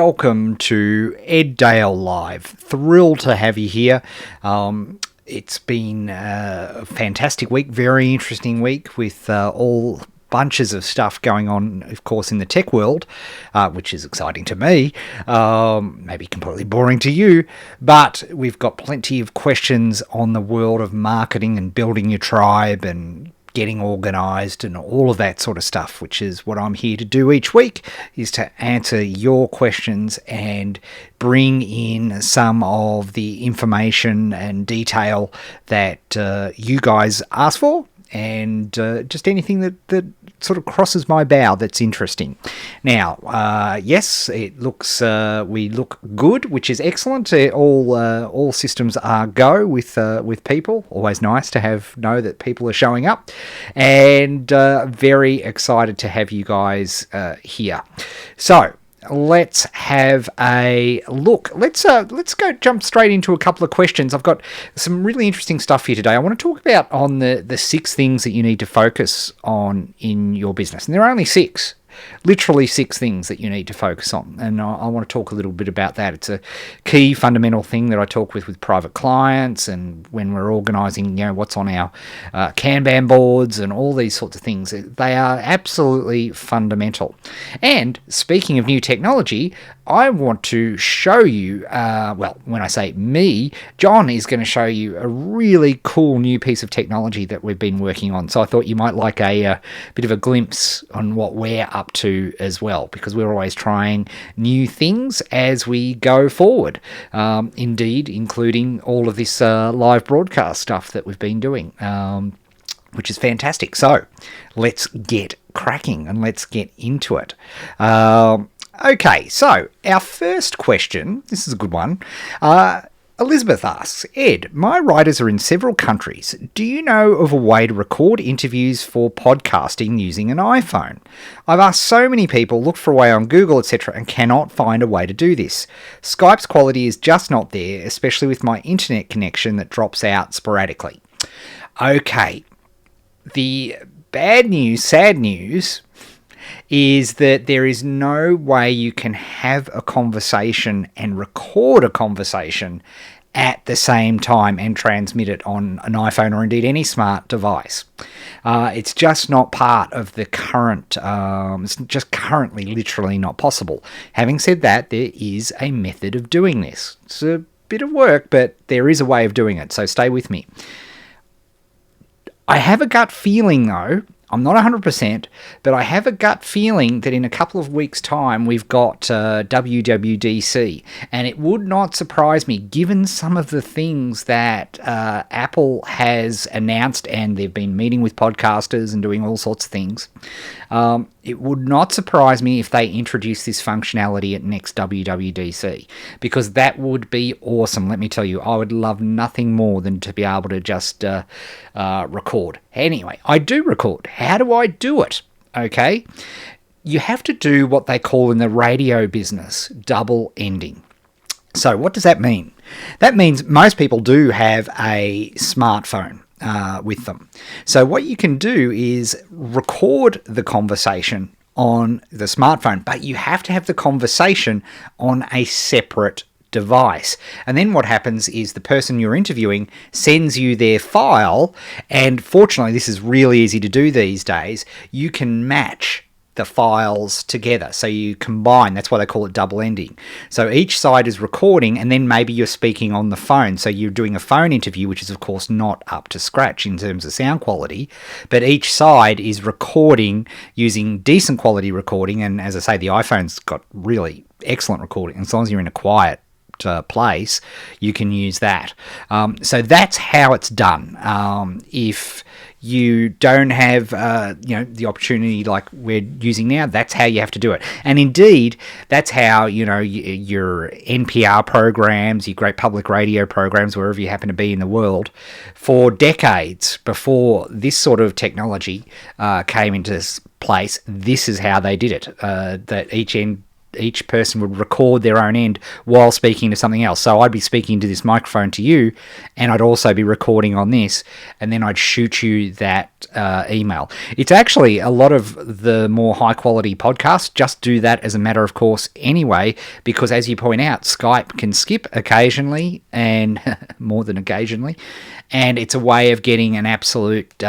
Welcome to Ed Dale Live. Thrilled to have you here. It's been a fantastic week, very interesting week with all bunches of stuff going on, of course, in the tech world, which is exciting to me, maybe completely boring to you, but we've got plenty of questions on the world of marketing and building your tribe and getting organised and all of that sort of stuff, which is what I'm here to do each week, is to answer your questions and bring in some of the information and detail that you guys ask for, and just anything that sort of crosses my bow that's interesting. Now, yes, it looks we look good, which is excellent. All systems are go with people. Always nice to know that people are showing up, and very excited to have you guys here. So let's have a look. Let's go jump straight into a couple of questions. I've got some really interesting stuff here today. I want to talk about on the 6 things that you need to focus on in your business. And there are only 6. Literally 6 things that you need to focus on, and I want to talk a little bit about that. It's a key fundamental thing that I talk with private clients, and when we're organising, what's on our Kanban boards and all these sorts of things. They are absolutely fundamental. And speaking of new technology, I want to show you, when I say me, John is going to show you a really cool new piece of technology that we've been working on. So I thought you might like a bit of a glimpse on what we're up to as well, because we're always trying new things as we go forward. Indeed, including all of this live broadcast stuff that we've been doing, which is fantastic. So let's get cracking and let's get into it. Okay, so our first question, this is a good one. Elizabeth asks, Ed, my writers are in several countries. Do you know of a way to record interviews for podcasting using an iPhone? I've asked so many people, looked for a way on Google, etc., and cannot find a way to do this. Skype's quality is just not there, especially with my internet connection that drops out sporadically. Okay, the bad news, sad news, is that there is no way you can have a conversation and record a conversation at the same time and transmit it on an iPhone or indeed any smart device. It's just not part of the current, it's just currently literally not possible. Having said that, there is a method of doing this. It's a bit of work, but there is a way of doing it, so stay with me. I have a gut feeling, though, I'm not 100%, but I have a gut feeling that in a couple of weeks' time we've got WWDC, and it would not surprise me, given some of the things that Apple has announced, and they've been meeting with podcasters and doing all sorts of things. It would not surprise me if they introduce this functionality at next WWDC, because that would be awesome. Let me tell you, I would love nothing more than to be able to just record. Anyway, I do record. How do I do it? Okay, you have to do what they call in the radio business double ending. So what does that mean? That means most people do have a smartphone with them. So what you can do is record the conversation on the smartphone, but you have to have the conversation on a separate device. And then what happens is the person you're interviewing sends you their file, and fortunately this is really easy to do these days. You can match the files together. So you combine, that's why they call it double ending. So each side is recording, and then maybe you're speaking on the phone. So you're doing a phone interview, which is of course not up to scratch in terms of sound quality, but each side is recording using decent quality recording. And as I say, the iPhone's got really excellent recording. As long as you're in a quiet place, you can use that. So that's how it's done. If you don't have the opportunity like we're using now, that's how you have to do it. And indeed, that's how your NPR programs, your great public radio programs, wherever you happen to be in the world, for decades before this sort of technology came into place, this is how they did it. That each end each person would record their own end while speaking to something else. So I'd be speaking to this microphone to you, and I'd also be recording on this, and then I'd shoot you that email. It's actually a lot of the more high quality podcasts just do that as a matter of course anyway, because as you point out, Skype can skip occasionally, and more than occasionally, and it's a way of getting an absolute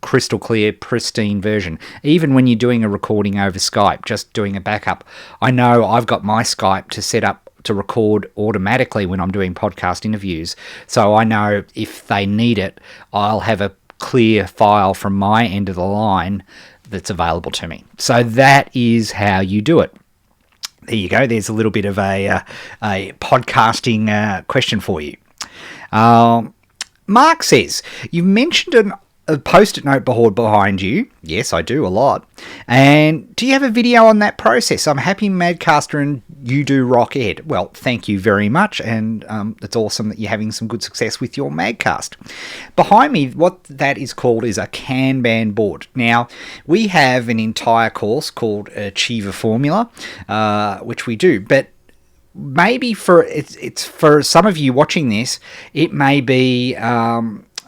crystal clear, pristine version. Even when you're doing a recording over Skype, just doing a backup. I know I've got my Skype to set up to record automatically when I'm doing podcast interviews. So I know if they need it, I'll have a clear file from my end of the line that's available to me. So that is how you do it. There you go. There's a little bit of a podcasting question for you. Mark says, you've mentioned a post-it note board behind you. Yes, I do a lot. And do you have a video on that process? I'm happy Madcaster and you do rock Ed. Well, thank you very much, and it's awesome that you're having some good success with your Madcast. Behind me, what that is called is a Kanban board. Now, we have an entire course called Achiever Formula, which we do, but maybe it's for some of you watching this, it may be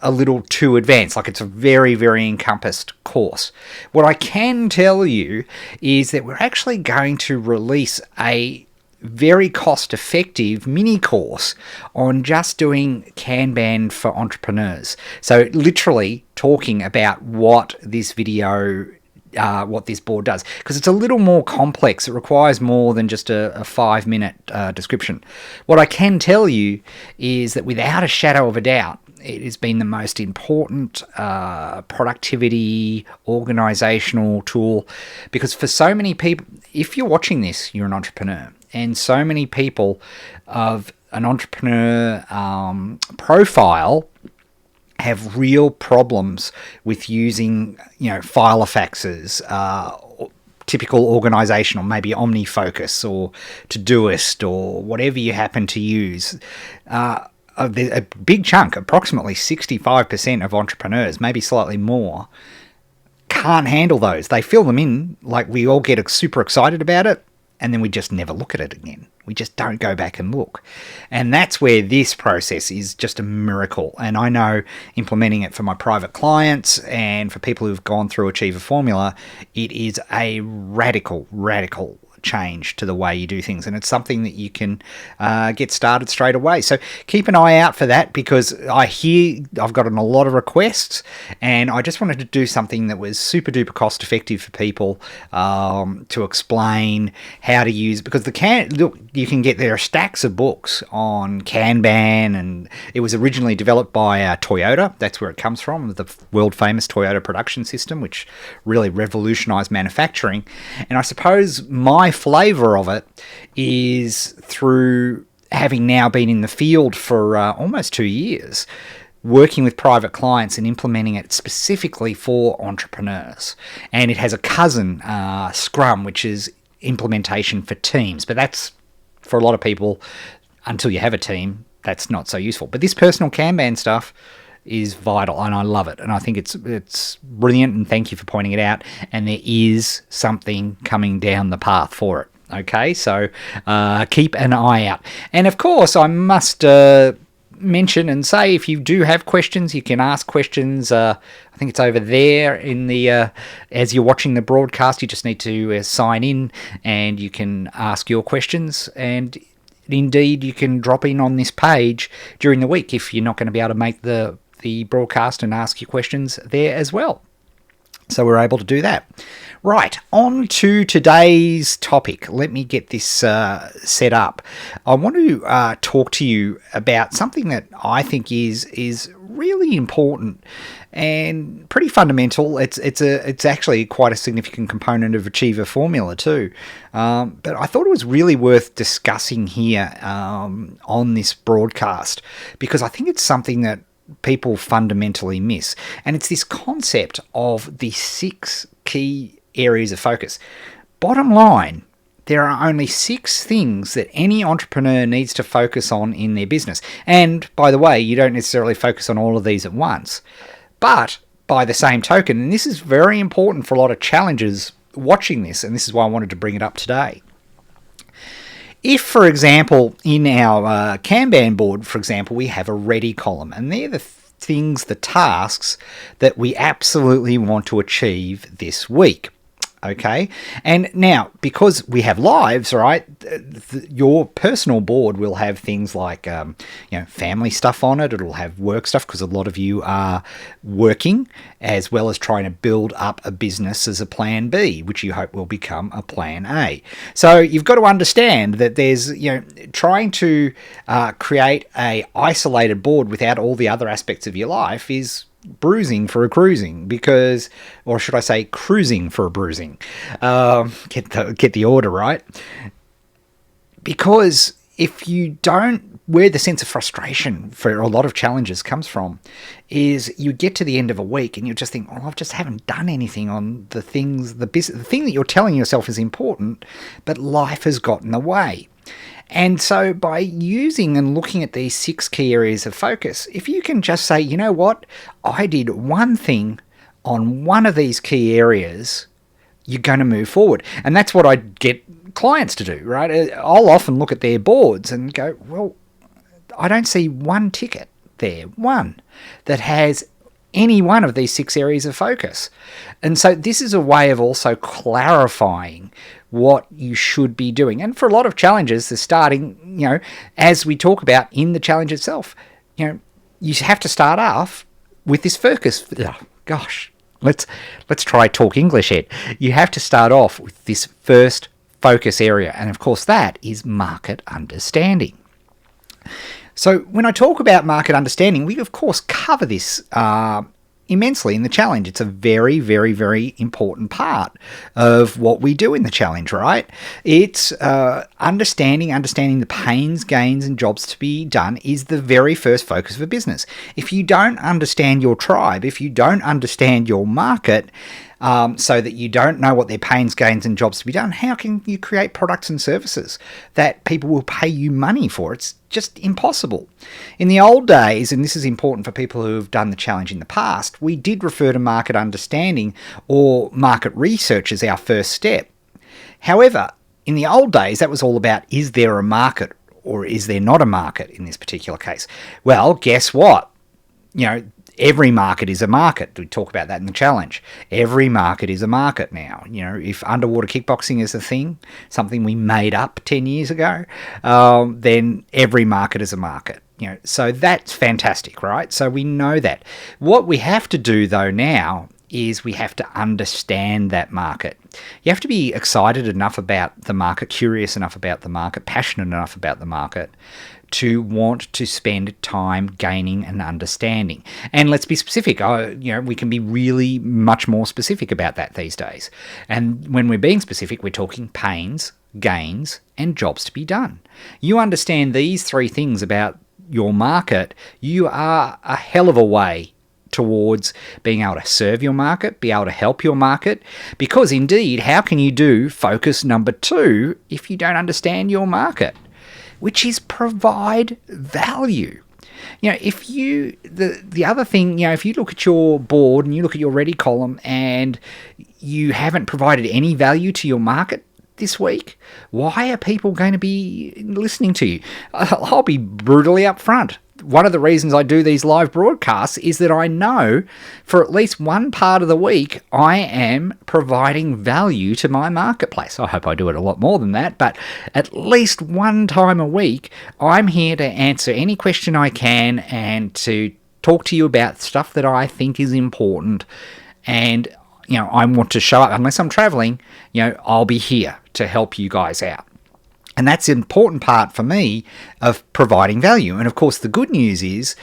a little too advanced, like it's a very, very encompassed course. What I can tell you is that we're actually going to release a very cost-effective mini course on just doing Kanban for entrepreneurs. So literally talking about what this video what this board does, because it's a little more complex. It requires more than just a 5-minute description. What I can tell you is that without a shadow of a doubt, it has been the most important productivity, organizational tool, because for so many people, if you're watching this, you're an entrepreneur, and so many people of an entrepreneur profile have real problems with using, Filofaxes, typical organizational, maybe OmniFocus or Todoist or whatever you happen to use. A big chunk, approximately 65% of entrepreneurs, maybe slightly more, can't handle those. They fill them in, like we all get super excited about it, and then we just never look at it again. We just don't go back and look. And that's where this process is just a miracle. And I know implementing it for my private clients and for people who've gone through Achiever Formula, it is a radical change to the way you do things, and it's something that you can get started straight away. So keep an eye out for that, because I hear I've gotten a lot of requests, and I just wanted to do something that was super duper cost effective for people to explain how to use, because you can get, there are stacks of books on Kanban, and it was originally developed by Toyota. That's where it comes from, the world famous Toyota production system, which really revolutionized manufacturing. And I suppose my flavor of it is through having now been in the field for almost 2 years, working with private clients and implementing it specifically for entrepreneurs. And it has a cousin, Scrum, which is implementation for teams. But that's, for a lot of people, until you have a team, that's not so useful. But this personal Kanban stuff is vital, and I love it, and I think it's brilliant, and thank you for pointing it out. And there is something coming down the path for it. Okay, so keep an eye out. And of course, I must mention and say, if you do have questions, you can ask questions. I think it's over there in the as you're watching the broadcast. You just need to sign in, and you can ask your questions. And indeed, you can drop in on this page during the week if you're not going to be able to make the broadcast and ask your questions there as well. So we're able to do that. Right, on to today's topic. Let me get this set up. I want to talk to you about something that I think is really important and pretty fundamental. It's actually quite a significant component of Achiever Formula too. But I thought it was really worth discussing here on this broadcast, because I think it's something that people fundamentally miss. And it's this concept of the 6 key areas of focus. Bottom line, there are only 6 things that any entrepreneur needs to focus on in their business. And by the way, you don't necessarily focus on all of these at once. But by the same token, and this is very important for a lot of challengers watching this, and this is why I wanted to bring it up today, If, for example, in our Kanban board, for example, we have a ready column, and they're the things, the tasks that we absolutely want to achieve this week. Okay, and now because we have lives, right? Your personal board will have things like, family stuff on it. It'll have work stuff because a lot of you are working as well as trying to build up a business as a plan B, which you hope will become a plan A. So you've got to understand that there's, trying to create a isolated board without all the other aspects of your life is bruising for a cruising, because, or should I say cruising for a bruising, get the order right, because if you don't, where the sense of frustration for a lot of challenges comes from is you get to the end of a week and you just think, I just haven't done anything on the things, the thing that you're telling yourself is important, but life has gotten in the way. And so by using and looking at these 6 key areas of focus, if you can just say, you know what, I did one thing on one of these key areas, you're going to move forward. And that's what I get clients to do, right? I'll often look at their boards and go, well, I don't see one ticket there, one, that has any one of these 6 areas of focus. And so this is a way of also clarifying what you should be doing. And for a lot of challenges, the starting, as we talk about in the challenge itself, you have to start off with this focus. Oh, gosh, let's try talk English here. You have to start off with this first focus area. And of course, that is market understanding. So when I talk about market understanding, we of course cover this immensely in the challenge. It's a very, very, very important part of what we do in the challenge, right? It's understanding the pains, gains, and jobs to be done is the very first focus of a business. If you don't understand your tribe, if you don't understand your market, so that you don't know what their pains, gains, and jobs to be done, how can you create products and services that people will pay you money for? It's just impossible. In the old days, and this is important for people who have done the challenge in the past, we did refer to market understanding or market research as our first step. However, in the old days, that was all about, is there a market or is there not a market in this particular case? Well, guess what? Every market is a market. We talk about that in the challenge. Every market is a market now. If underwater kickboxing is a thing, something we made up 10 years ago, then every market is a market. So that's fantastic, right? So we know that. What we have to do, though, now is we have to understand that market. You have to be excited enough about the market, curious enough about the market, passionate enough about the market to want to spend time gaining and understanding. And let's be specific. We can be really much more specific about that these days. And when we're being specific, we're talking pains, gains, and jobs to be done. You understand these 3 things about your market, you are a hell of a way towards being able to serve your market, be able to help your market, because indeed, how can you do focus number 2 if you don't understand your market? Which is provide value. If you, the other thing, if you look at your board and you look at your ready column and you haven't provided any value to your market this week, why are people going to be listening to you? I'll be brutally upfront. One of the reasons I do these live broadcasts is that I know for at least one part of the week I am providing value to my marketplace. I hope I do it a lot more than that, but at least one time a week I'm here to answer any question I can and to talk to you about stuff that I think is important. And I want to show up. Unless I'm traveling, I'll be here to help you guys out. And that's an important part for me of providing value. And of course, the good news is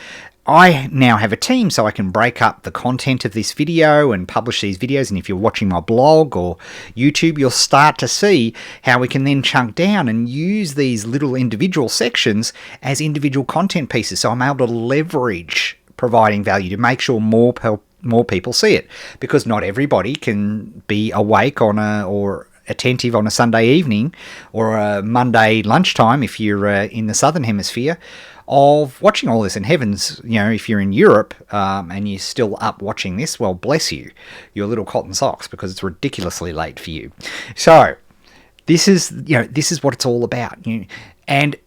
I now have a team, so I can break up the content of this video and publish these videos. And if you're watching my blog or YouTube, you'll start to see how we can then chunk down and use these little individual sections as individual content pieces. So I'm able to leverage providing value to make sure more people see it, because not everybody can be awake or attentive on a Sunday evening or a Monday lunchtime if you're in the Southern Hemisphere of watching all this. And heavens, if you're in Europe and you're still up watching this, well, bless you, your little cotton socks, because it's ridiculously late for you. So This is what it's all about. And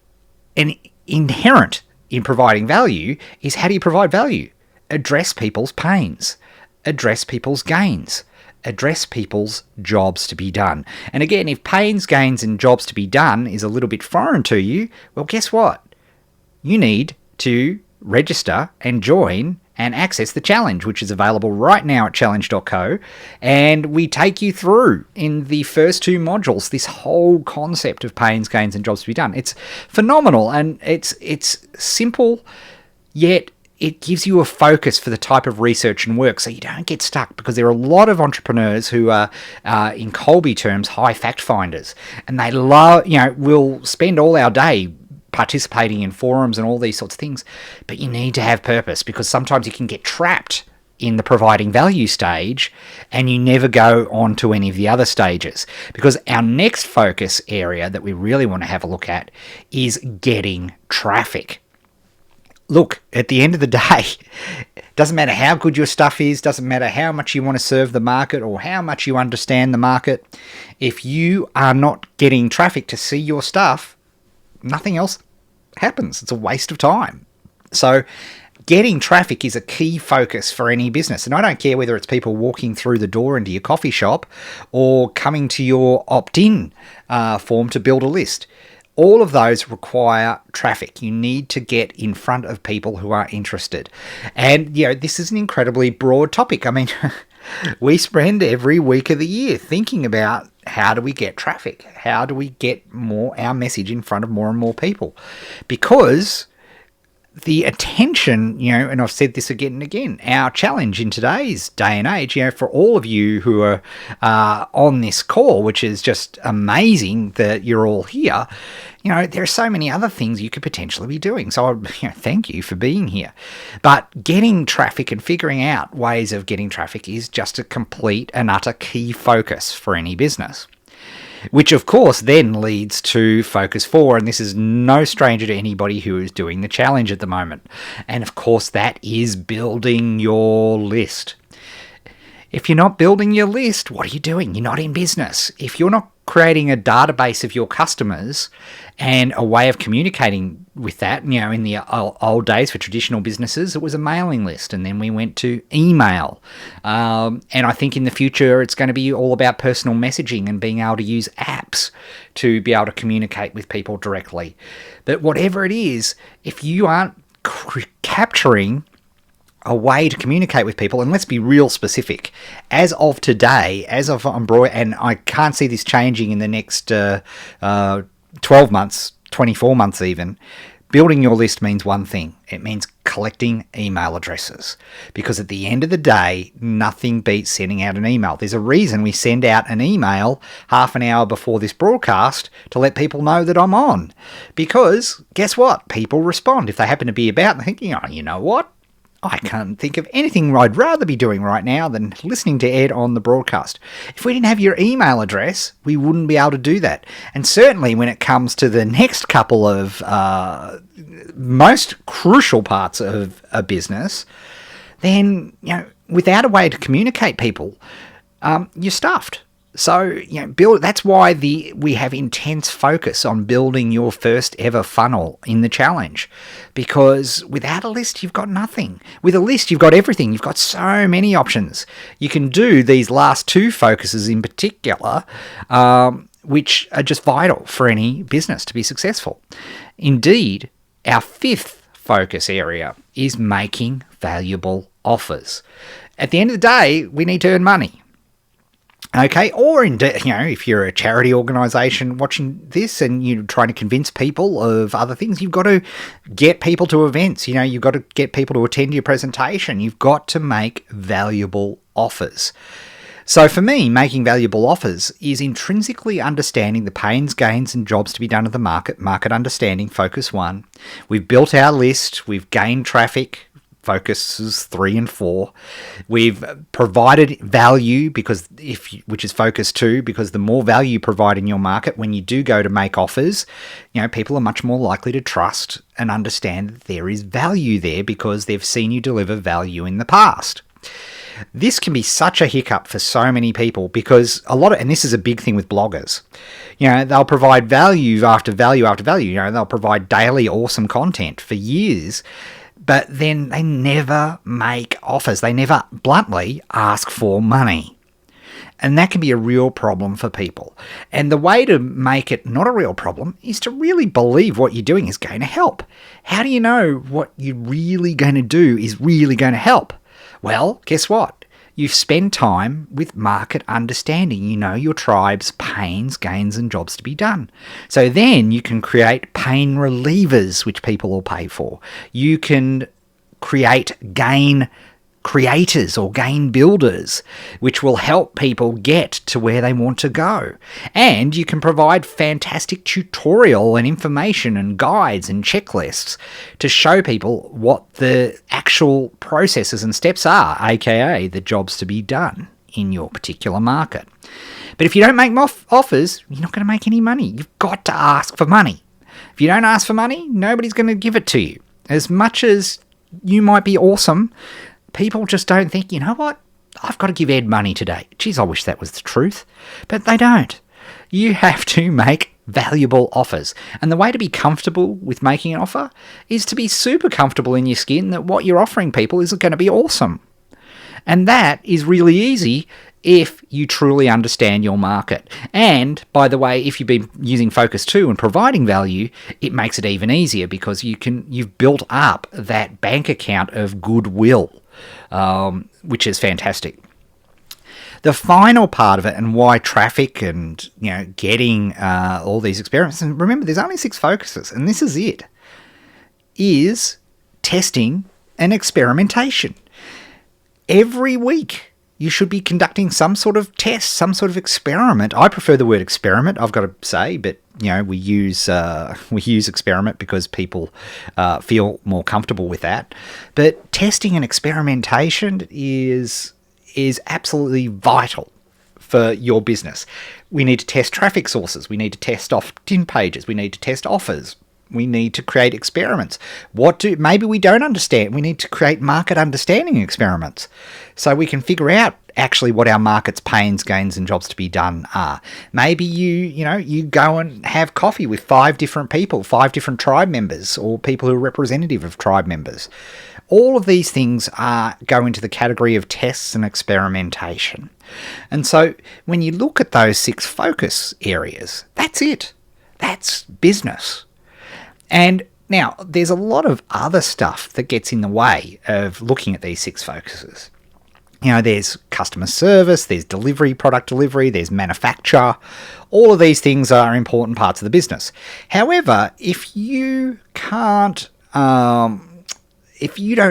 inherent in providing value is, how do you provide value? Address people's pains, address people's gains, address people's jobs to be done. And again, if pains, gains, and jobs to be done is a little bit foreign to you, well, guess what? You need to register and join and access the challenge, which is available right now at challenge.co. And we take you through in the first 2 modules this whole concept of pains, gains, and jobs to be done. It's phenomenal, and it's simple, yet it gives you a focus for the type of research and work, so you don't get stuck, because there are a lot of entrepreneurs who are, in Colby terms, high fact finders, and they love, we'll spend all our day participating in forums and all these sorts of things, but you need to have purpose, because sometimes you can get trapped in the providing value stage and you never go on to any of the other stages. Because our next focus area that we really want to have a look at is getting traffic. Look, at the end of the day, doesn't matter how good your stuff is, doesn't matter how much you want to serve the market or how much you understand the market, if you are not getting traffic to see your stuff, nothing else happens. It's a waste of time. So getting traffic is a key focus for any business. And I don't care whether it's people walking through the door into your coffee shop or coming to your opt-in form to build a list. All of those require traffic. You need to get in front of people who are interested. And, this is an incredibly broad topic. I mean, we spend every week of the year thinking about, how do we get traffic? How do we get our message in front of more and more people? Because the attention, and I've said this again and again, our challenge in today's day and age, for all of you who are on this call, which is just amazing that you're all here, there are so many other things you could potentially be doing. So, thank you for being here. But getting traffic and figuring out ways of getting traffic is just a complete and utter key focus for any business. Which, of course, then leads to Focus 4, and this is no stranger to anybody who is doing the challenge at the moment. And, of course, that is building your list. If you're not building your list, what are you doing? You're not in business. If you're not creating a database of your customers and a way of communicating with that, in the old days for traditional businesses, it was a mailing list, and then we went to email. And I think in the future it's going to be all about personal messaging and being able to use apps to be able to communicate with people directly. But whatever it is, if you aren't capturing a way to communicate with people, and let's be real specific, as of today, and I can't see this changing in the next 12 months, 24 months even, building your list means one thing. It means collecting email addresses. Because at the end of the day, nothing beats sending out an email. There's a reason we send out an email half an hour before this broadcast to let people know that I'm on. Because guess what? People respond. If they happen to be about and thinking, you know what? I can't think of anything I'd rather be doing right now than listening to Ed on the broadcast. If we didn't have your email address, we wouldn't be able to do that. And certainly when it comes to the next couple of most crucial parts of a business, then, without a way to communicate people, you're stuffed. So, that's why we have intense focus on building your first ever funnel in the challenge. Because without a list, you've got nothing. With a list, you've got everything. You've got so many options. You can do these last 2 focuses in particular, which are just vital for any business to be successful. Indeed, our 5th focus area is making valuable offers. At the end of the day, we need to earn money. Okay, or indeed, if you're a charity organisation watching this and you're trying to convince people of other things, you've got to get people to events. You've got to get people to attend your presentation. You've got to make valuable offers. So for me, making valuable offers is intrinsically understanding the pains, gains, and jobs to be done at the market understanding, Focus 1. We've built our list. We've gained traffic. Focuses 3 and 4. We've provided value which is Focus 2, because the more value you provide in your market, when you do go to make offers, people are much more likely to trust and understand that there is value there because they've seen you deliver value in the past. This can be such a hiccup for so many people because and this is a big thing with bloggers, they'll provide value after value after value. They'll provide daily awesome content for years, but then they never make offers. They never bluntly ask for money. And that can be a real problem for people. And the way to make it not a real problem is to really believe what you're doing is going to help. How do you know what you're really going to do is really going to help? Well, guess what? You've spent time with market understanding. You know your tribe's pains, gains, and jobs to be done. So then you can create pain relievers, which people will pay for. You can create gain creators or gain builders, which will help people get to where they want to go. And you can provide fantastic tutorial and information and guides and checklists to show people what the actual processes and steps are, aka the jobs to be done in your particular market. But if you don't make offers, you're not going to make any money. You've got to ask for money. If you don't ask for money, nobody's going to give it to you. As much as you might be awesome, people just don't think, you know what, I've got to give Ed money today. Geez, I wish that was the truth. But they don't. You have to make valuable offers. And the way to be comfortable with making an offer is to be super comfortable in your skin that what you're offering people is going to be awesome. And that is really easy if you truly understand your market. And, by the way, if you've been using Focus 2 and providing value, it makes it even easier because you've built up that bank account of goodwill. Which is fantastic. The final part of it, and why traffic and getting all these experiments, and remember there's only 6 focuses, and this is it, is testing and experimentation. Every week you should be conducting some sort of test, some sort of experiment. I prefer the word experiment, I've got to say, but we use experiment because people feel more comfortable with that. But testing and experimentation is absolutely vital for your business. We need to test traffic sources. We need to test opt-in pages. We need to test offers. We need to create experiments. Maybe we don't understand. We need to create market understanding experiments so we can figure out actually what our market's pains, gains, and jobs to be done are. Maybe you go and have coffee with 5 different people, 5 different tribe members, or people who are representative of tribe members. All of these things go into the category of tests and experimentation. And so when you look at those 6 focus areas, that's it. That's business. And now, there's a lot of other stuff that gets in the way of looking at these 6 focuses. There's customer service, there's product delivery, there's manufacture. All of these things are important parts of the business. However, if you don't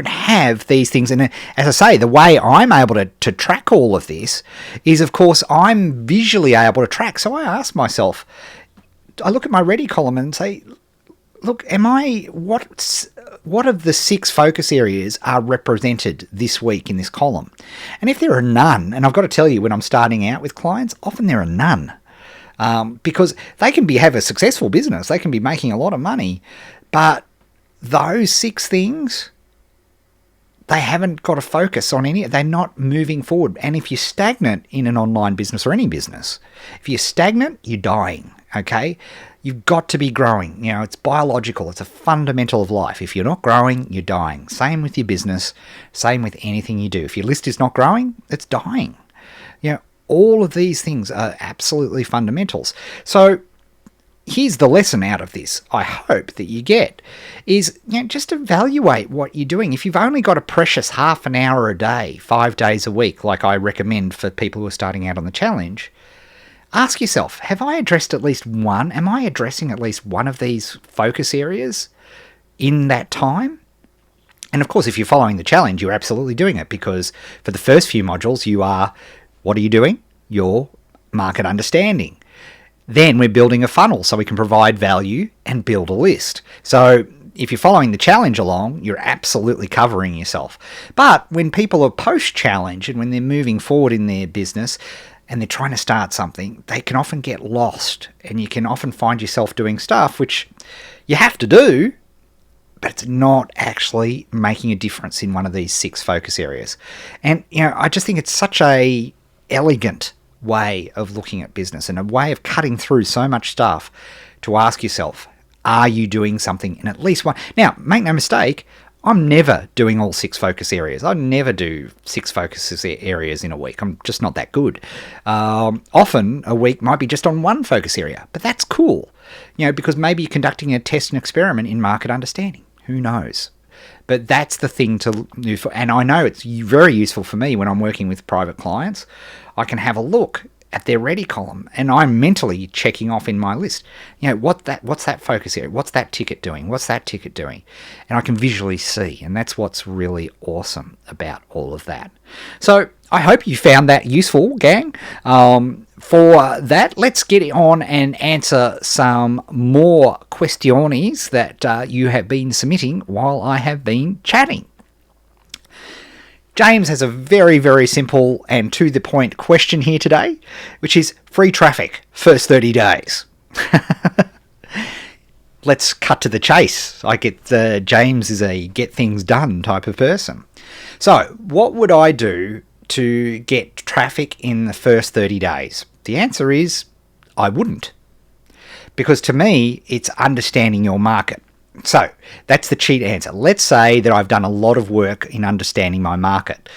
have these things, and as I say, the way I'm able to track all of this is, of course, I'm visually able to track. So I ask myself, I look at my ready column and say, look, what of the 6 focus areas are represented this week in this column? And if there are none, and I've got to tell you, when I'm starting out with clients, often there are none. Because they can have a successful business, they can be making a lot of money, but those 6 things, they haven't got a focus on any, they're not moving forward. And if you're stagnant in an online business or any business, if you're stagnant, you're dying, okay? You've got to be growing. It's biological. It's a fundamental of life. If you're not growing, you're dying. Same with your business. Same with anything you do. If your list is not growing, it's dying. All of these things are absolutely fundamentals. So here's the lesson out of this, I hope that you get, is just evaluate what you're doing. If you've only got a precious half an hour a day, 5 days a week, like I recommend for people who are starting out on the challenge, ask yourself, have I addressed at least one? Am I addressing at least one of these focus areas in that time? And of course, if you're following the challenge, you're absolutely doing it, because for the first few modules, what are you doing? You're market understanding. Then we're building a funnel so we can provide value and build a list. So if you're following the challenge along, you're absolutely covering yourself. But when people are post-challenge and when they're moving forward in their business, and they're trying to start something, they can often get lost, and you can often find yourself doing stuff which you have to do, but it's not actually making a difference in one of these 6 focus areas. And, I just think it's such a elegant way of looking at business and a way of cutting through so much stuff to ask yourself, are you doing something in at least one? Now, make no mistake, I'm never doing all 6 focus areas. I never do 6 focus areas in a week. I'm just not that good. Often a week might be just on one focus area, but that's cool, because maybe you're conducting a test and experiment in market understanding. Who knows? But that's the thing to do. And I know it's very useful for me when I'm working with private clients. I can have a look at their ready column and I'm mentally checking off in my list, what's that focus area? What's that ticket doing? What's that ticket doing? And I can visually see. And that's what's really awesome about all of that. So I hope you found that useful, gang. For that, let's get on and answer some more questiones that you have been submitting while I have been chatting. James has a very, very simple and to the point question here today, which is free traffic, first 30 days. Let's cut to the chase. I get James is a get things done type of person. So what would I do to get traffic in the first 30 days? The answer is I wouldn't. Because to me, it's understanding your market. So that's the cheat answer. Let's say that I've done a lot of work in understanding my market.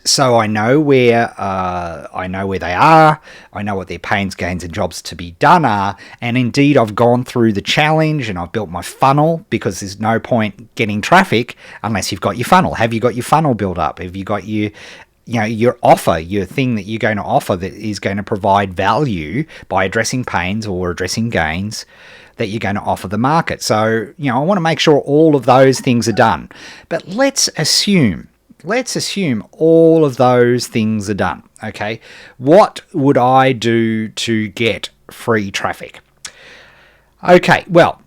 So I know where they are. I know what their pains, gains, and jobs to be done are. And indeed, I've gone through the challenge and I've built my funnel, because there's no point getting traffic unless you've got your funnel. Have you got your funnel built up? Have you got your offer, your thing that you're going to offer that is going to provide value by addressing pains or addressing gains that you're going to offer the market? So, I want to make sure all of those things are done. But let's assume all of those things are done. Okay. What would I do to get free traffic? Okay. Well,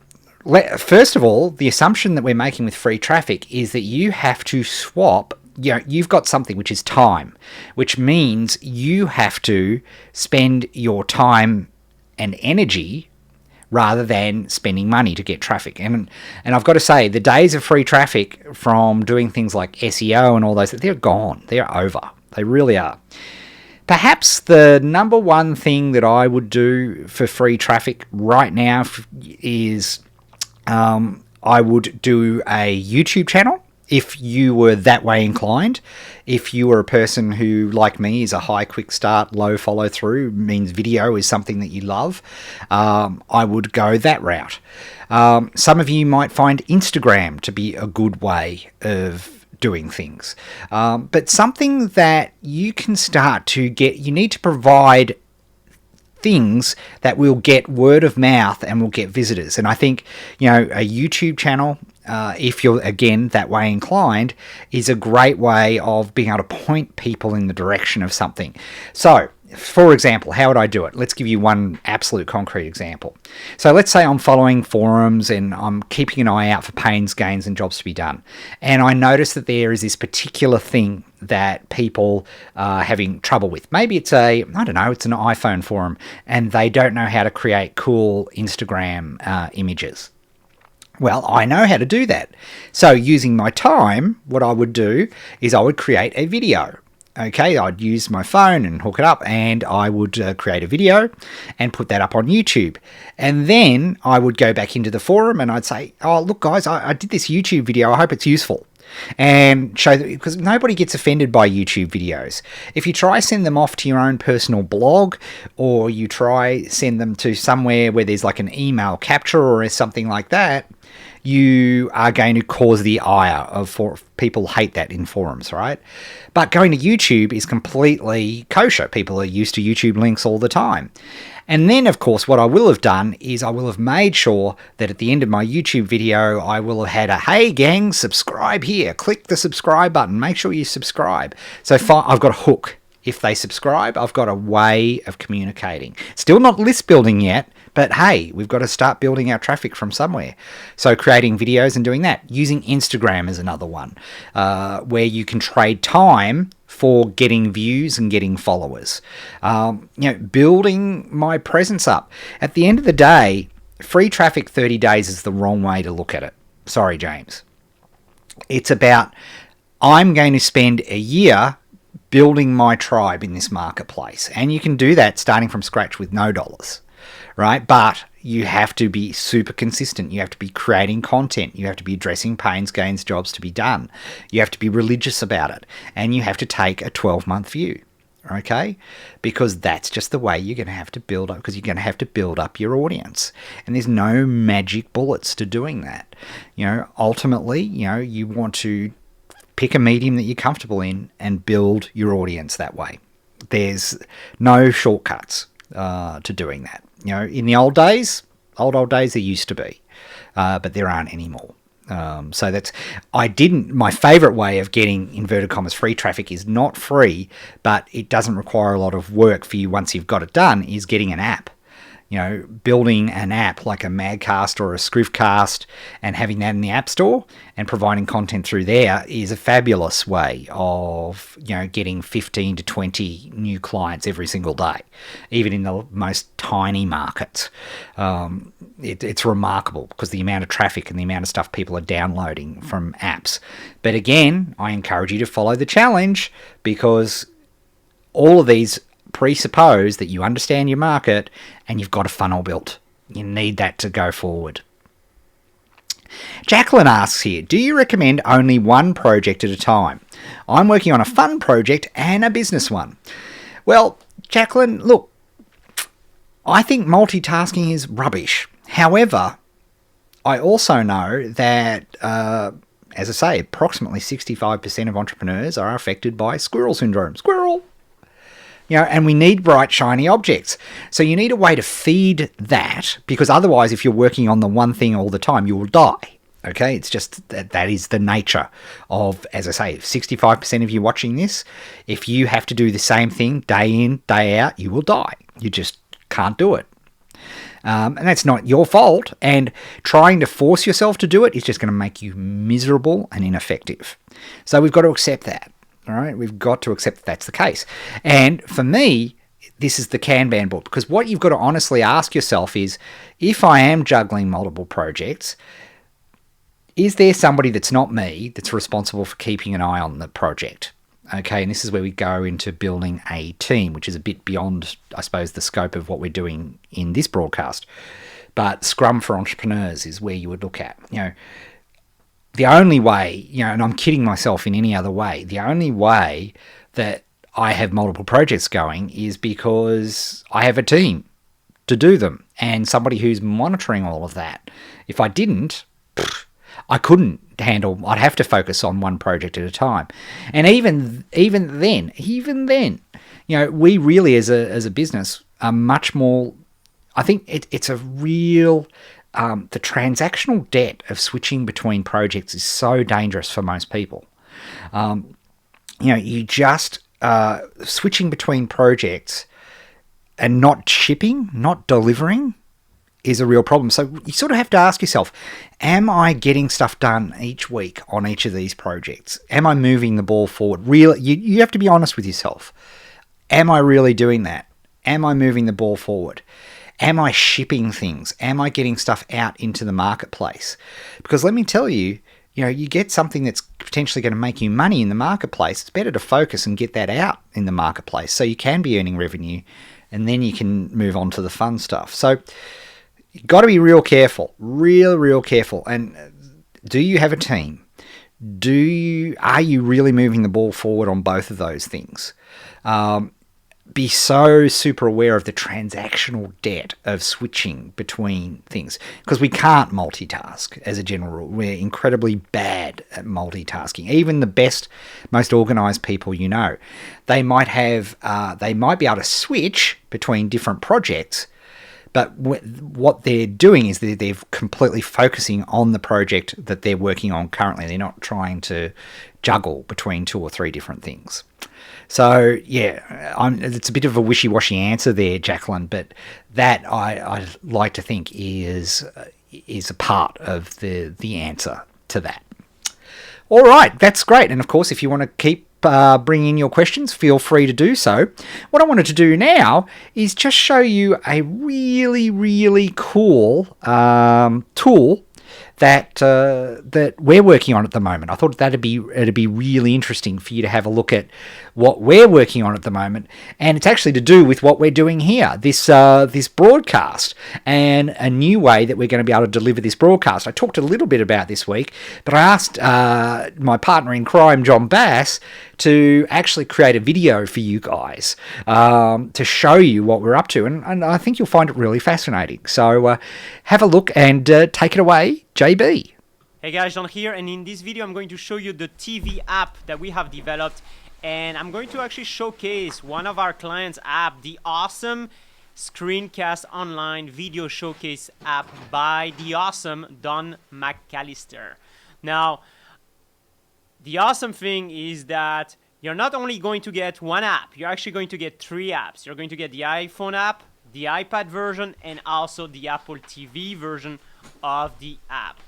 first of all, the assumption that we're making with free traffic is that you have to swap. You've got something which is time, which means you have to spend your time and energy rather than spending money to get traffic. And I've got to say, the days of free traffic from doing things like SEO and all those, they're gone. They're over. They really are. Perhaps the number one thing that I would do for free traffic right now is I would do a YouTube channel. If you were that way inclined, if you were a person who, like me, is a high quick start, low follow through, means video is something that you love, I would go that route. Some of you might find Instagram to be a good way of doing things. But something that you can start to get, you need to provide things that will get word of mouth and will get visitors. And I think, a YouTube channel, if you're, again, that way inclined, is a great way of being able to point people in the direction of something. So, for example, how would I do it? Let's give you one absolute concrete example. So let's say I'm following forums and I'm keeping an eye out for pains, gains, and jobs to be done. And I notice that there is this particular thing that people are having trouble with. Maybe it's it's an iPhone forum, and they don't know how to create cool Instagram images. Well, I know how to do that. So using my time, what I would do is I would create a video. Okay, I'd use my phone and hook it up, and I would create a video and put that up on YouTube. And then I would go back into the forum and I'd say, oh, look, guys, I did this YouTube video. I hope it's useful. And show that, because nobody gets offended by YouTube videos. If you try send them off to your own personal blog, or you try send them to somewhere where there's like an email capture or something like that, you are going to cause the ire of people. Hate that in forums, right? But going to YouTube is completely kosher. People are used to YouTube links all the time. And then, of course, what I will have done is I will have made sure that at the end of my YouTube video, I will have had a, hey gang, subscribe here. Click the subscribe button. Make sure you subscribe. So I've got a hook. If they subscribe, I've got a way of communicating. Still not list building yet, but hey, we've got to start building our traffic from somewhere. So creating videos and doing that. Using Instagram is another one, where you can trade time for getting views and getting followers. Building my presence up. At the end of the day, free traffic 30 days is the wrong way to look at it. Sorry, James. It's about, I'm going to spend a year building my tribe in this marketplace. And you can do that starting from scratch with no dollars, right? But you have to be super consistent. You have to be creating content. You have to be addressing pains, gains, jobs to be done. You have to be religious about it. And you have to take a 12-month view, okay? Because that's just the way you're going to have to build up, because you're going to have to build up your audience. And there's no magic bullets to doing that. Ultimately, you want to pick a medium that you're comfortable in and build your audience that way. There's no shortcuts to doing that. In the old days, there used to be, but there aren't anymore. So that's, my favorite way of getting, inverted commas, free traffic is not free, but it doesn't require a lot of work for you once you've got it done, is getting an app. Building an app like a Madcast or a Scrivcast and having that in the App Store and providing content through there is a fabulous way of, getting 15 to 20 new clients every single day, even in the most tiny markets. It's remarkable because the amount of traffic and the amount of stuff people are downloading from apps. But again, I encourage you to follow the challenge, because all of these presuppose that you understand your market and you've got a funnel built. You need that to go forward. Jacqueline asks here, do you recommend only one project at a time? I'm working on a fun project and a business one. Well, Jacqueline, look, I think multitasking is rubbish. However, I also know that, as I say, approximately 65% of entrepreneurs are affected by squirrel syndrome. Squirrel! And we need bright, shiny objects. So you need a way to feed that, because otherwise, if you're working on the one thing all the time, you will die. Okay? It's just that is the nature of, as I say, 65% of you watching this, if you have to do the same thing day in, day out, you will die. You just can't do it. And that's not your fault. And trying to force yourself to do it is just going to make you miserable and ineffective. So we've got to accept that. All right, we've got to accept that that's the case. And for me, this is the Kanban book, because what you've got to honestly ask yourself is, if I am juggling multiple projects, is there somebody that's not me that's responsible for keeping an eye on the project? Okay, and this is where we go into building a team, which is a bit beyond, I suppose, the scope of what we're doing in this broadcast. But Scrum for Entrepreneurs is where you would look at, the only way, and I'm kidding myself in any other way, the only way that I have multiple projects going is because I have a team to do them and somebody who's monitoring all of that. If I didn't, I couldn't handle, I'd have to focus on one project at a time. And even then, we really as a business are much more, I think it's a real... the transactional debt of switching between projects is so dangerous for most people. You just switching between projects and not shipping, not delivering is a real problem. So you sort of have to ask yourself, am I getting stuff done each week on each of these projects? Am I moving the ball forward? Really, you have to be honest with yourself. Am I really doing that? Am I moving the ball forward? Am I shipping things? Am I getting stuff out into the marketplace? Because let me tell you, you get something that's potentially going to make you money in the marketplace, it's better to focus and get that out in the marketplace so you can be earning revenue, and then you can move on to the fun stuff. So you've got to be real careful, real careful. And do you have a team? Are you really moving the ball forward on both of those things? Be so super aware of the transactional debt of switching between things, because we can't multitask as a general rule. We're incredibly bad at multitasking. Even the best, most organized people, they might be able to switch between different projects, but what they're doing is they're completely focusing on the project that they're working on currently. They're not trying to juggle between two or three different things. So, it's a bit of a wishy-washy answer there, Jacqueline, but that I like to think is a part of the answer to that. All right, that's great. And, of course, if you want to keep bringing in your questions, feel free to do so. What I wanted to do now is just show you a really, really cool tool that we're working on at the moment. I thought it'd be really interesting for you to have a look at what we're working on at the moment, and it's actually to do with what we're doing here, this broadcast, and a new way that we're going to be able to deliver this broadcast. I talked a little bit about this week, but I asked my partner in crime, John Bass, to actually create a video for you guys to show you what we're up to, and I think you'll find it really fascinating. So have a look and take it away, JB. Hey guys, John here, and in this video I'm going to show you the TV app that we have developed, and I'm going to actually showcase one of our clients' app, the awesome Screencast Online Video Showcase app by the awesome Don McAllister. Now, the awesome thing is that you're not only going to get one app, you're actually going to get 3 apps. You're going to get the iPhone app, the iPad version, and also the Apple TV version of the app.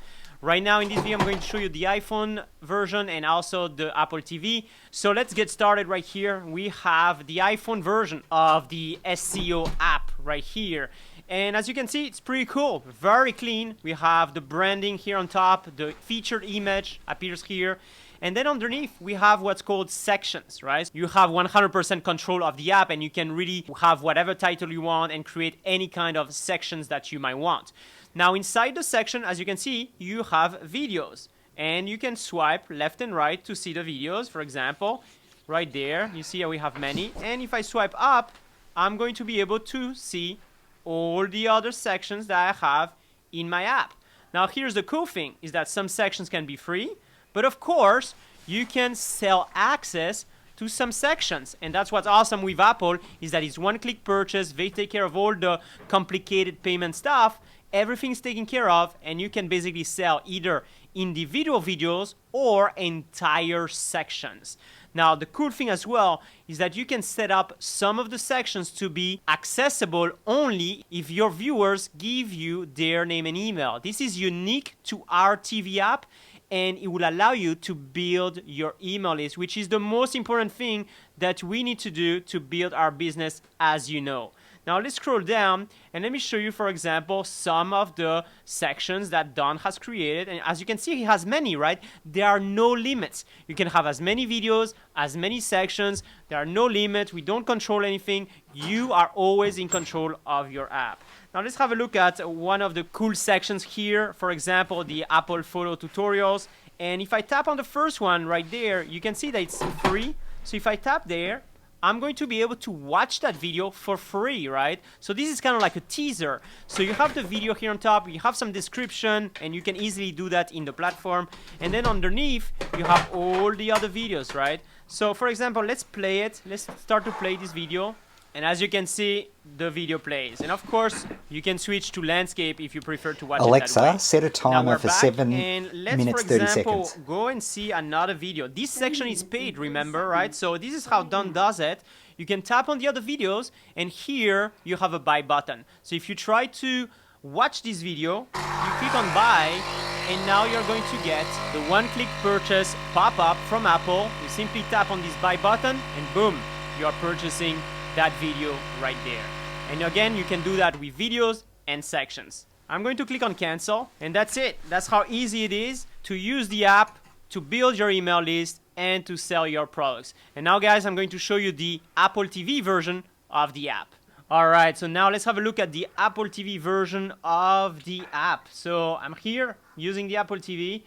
Right now in this video I'm going to show you the iPhone version and also the Apple TV. So let's get started right here. We have the iPhone version of the SEO app right here. And as you can see, it's pretty cool, very clean. We have the branding here on top, the featured image appears here. And then underneath, we have what's called sections, right? You have 100% control of the app, and you can really have whatever title you want and create any kind of sections that you might want. Now, inside the section, as you can see, you have videos. And you can swipe left and right to see the videos. For example, right there, you see we have many. And if I swipe up, I'm going to be able to see all the other sections that I have in my app. Now, here's the cool thing, is that some sections can be free. But of course, you can sell access to some sections. And that's what's awesome with Apple, is that it's one-click purchase. They take care of all the complicated payment stuff. Everything's taken care of, and you can basically sell either individual videos or entire sections. Now, the cool thing as well is that you can set up some of the sections to be accessible only if your viewers give you their name and email. This is unique to our TV app, and it will allow you to build your email list, which is the most important thing that we need to do to build our business, as you know. Now let's scroll down and let me show you, for example, some of the sections that Don has created. And as you can see, he has many, right? There are no limits. You can have as many videos, as many sections. There are no limits. We don't control anything. You are always in control of your app. Now let's have a look at one of the cool sections here. For example, the Apple photo tutorials. And if I tap on the first one right there, you can see that it's free. So if I tap there, I'm going to be able to watch that video for free, right? So this is kind of like a teaser. So you have the video here on top, you have some description, and you can easily do that in the platform. And then underneath, you have all the other videos, right? So for example, let's play it. Let's start to play this video. And as you can see, the video plays. And of course, you can switch to landscape if you prefer to watch Alexa, it that way. set a timer for 7 minutes, 30 seconds. Go and see another video. This section is paid, remember, right? So this is how Don does it. You can tap on the other videos, and here you have a buy button. So if you try to watch this video, you click on buy, and now you're going to get the one-click purchase pop-up from Apple. You simply tap on this buy button, and boom, you are purchasing that video right there. And again, you can do that with videos and sections. I'm going to click on cancel, and that's it. That's how easy it is to use the app to build your email list and to sell your products. And now guys, I'm going to show you the Apple TV version of the app. Alright, so now let's have a look at the Apple TV version of the app. So I'm here using the Apple TV,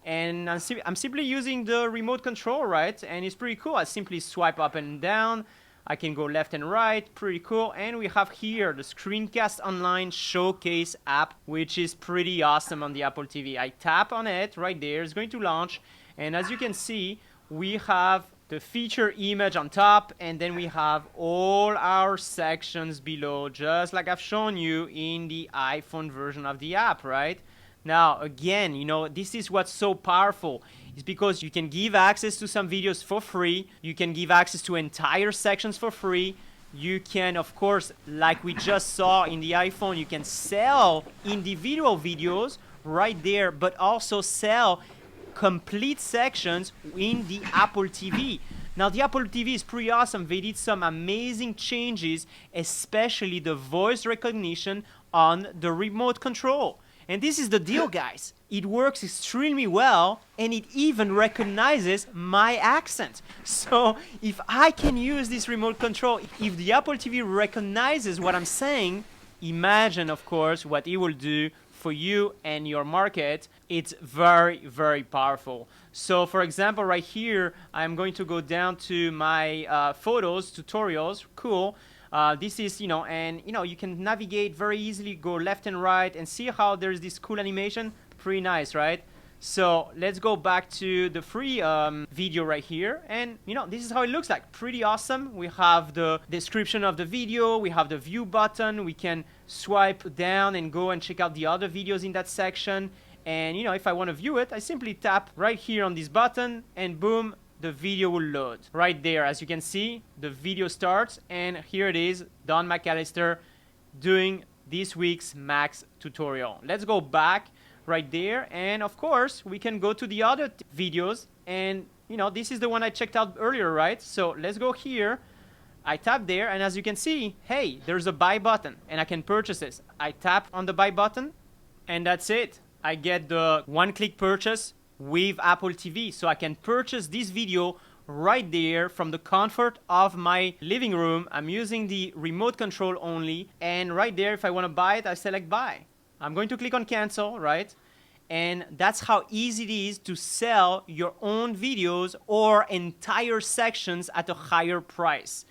and I'm simply using the remote control, right? And it's pretty cool. I simply swipe up and down. I can go left and right, pretty cool. And we have here the Screencast Online Showcase app, which is pretty awesome on the Apple TV. I tap on it right there, it's going to launch. And as you can see, we have the feature image on top, and then we have all our sections below, just like I've shown you in the iPhone version of the app, right? Now, again, you know, this is what's so powerful. It's because you can give access to some videos for free. You can give access to entire sections for free. You can, of course, like we just saw in the iPhone, you can sell individual videos right there, but also sell complete sections in the Apple TV. Now, the Apple TV is pretty awesome. They did some amazing changes, especially the voice recognition on the remote control. And this is the deal, guys. It works extremely well, and it even recognizes my accent. So if I can use this remote control, if the Apple TV recognizes what I'm saying, imagine, of course, what it will do for you and your market. It's very, very powerful. So for example, right here, I'm going to go down to my photos, tutorials, cool. This is, and you can navigate very easily, go left and right, and see how there's this cool animation. Pretty nice, right? So let's go back to the free video right here, and this is how it looks like. Pretty awesome. We have the description of the video, we have the view button, we can swipe down and go and check out the other videos in that section. And if I want to view it, I simply tap right here on this button, and boom, the video will load. Right there, as you can see, the video starts, and here it is, Don McAllister doing this week's Max tutorial. Let's go back right there, and of course we can go to the other videos, and this is the one I checked out earlier, right? So let's go here. I tap there, and as you can see, hey, there's a buy button, and I can purchase this. I tap on the buy button, and that's it. I get the one-click purchase with Apple TV, so I can purchase this video right there from the comfort of my living room. I'm using the remote control only, and right there, if I want to buy it, I select buy. I'm going to click on cancel, right? And that's how easy it is to sell your own videos or entire sections at a higher price.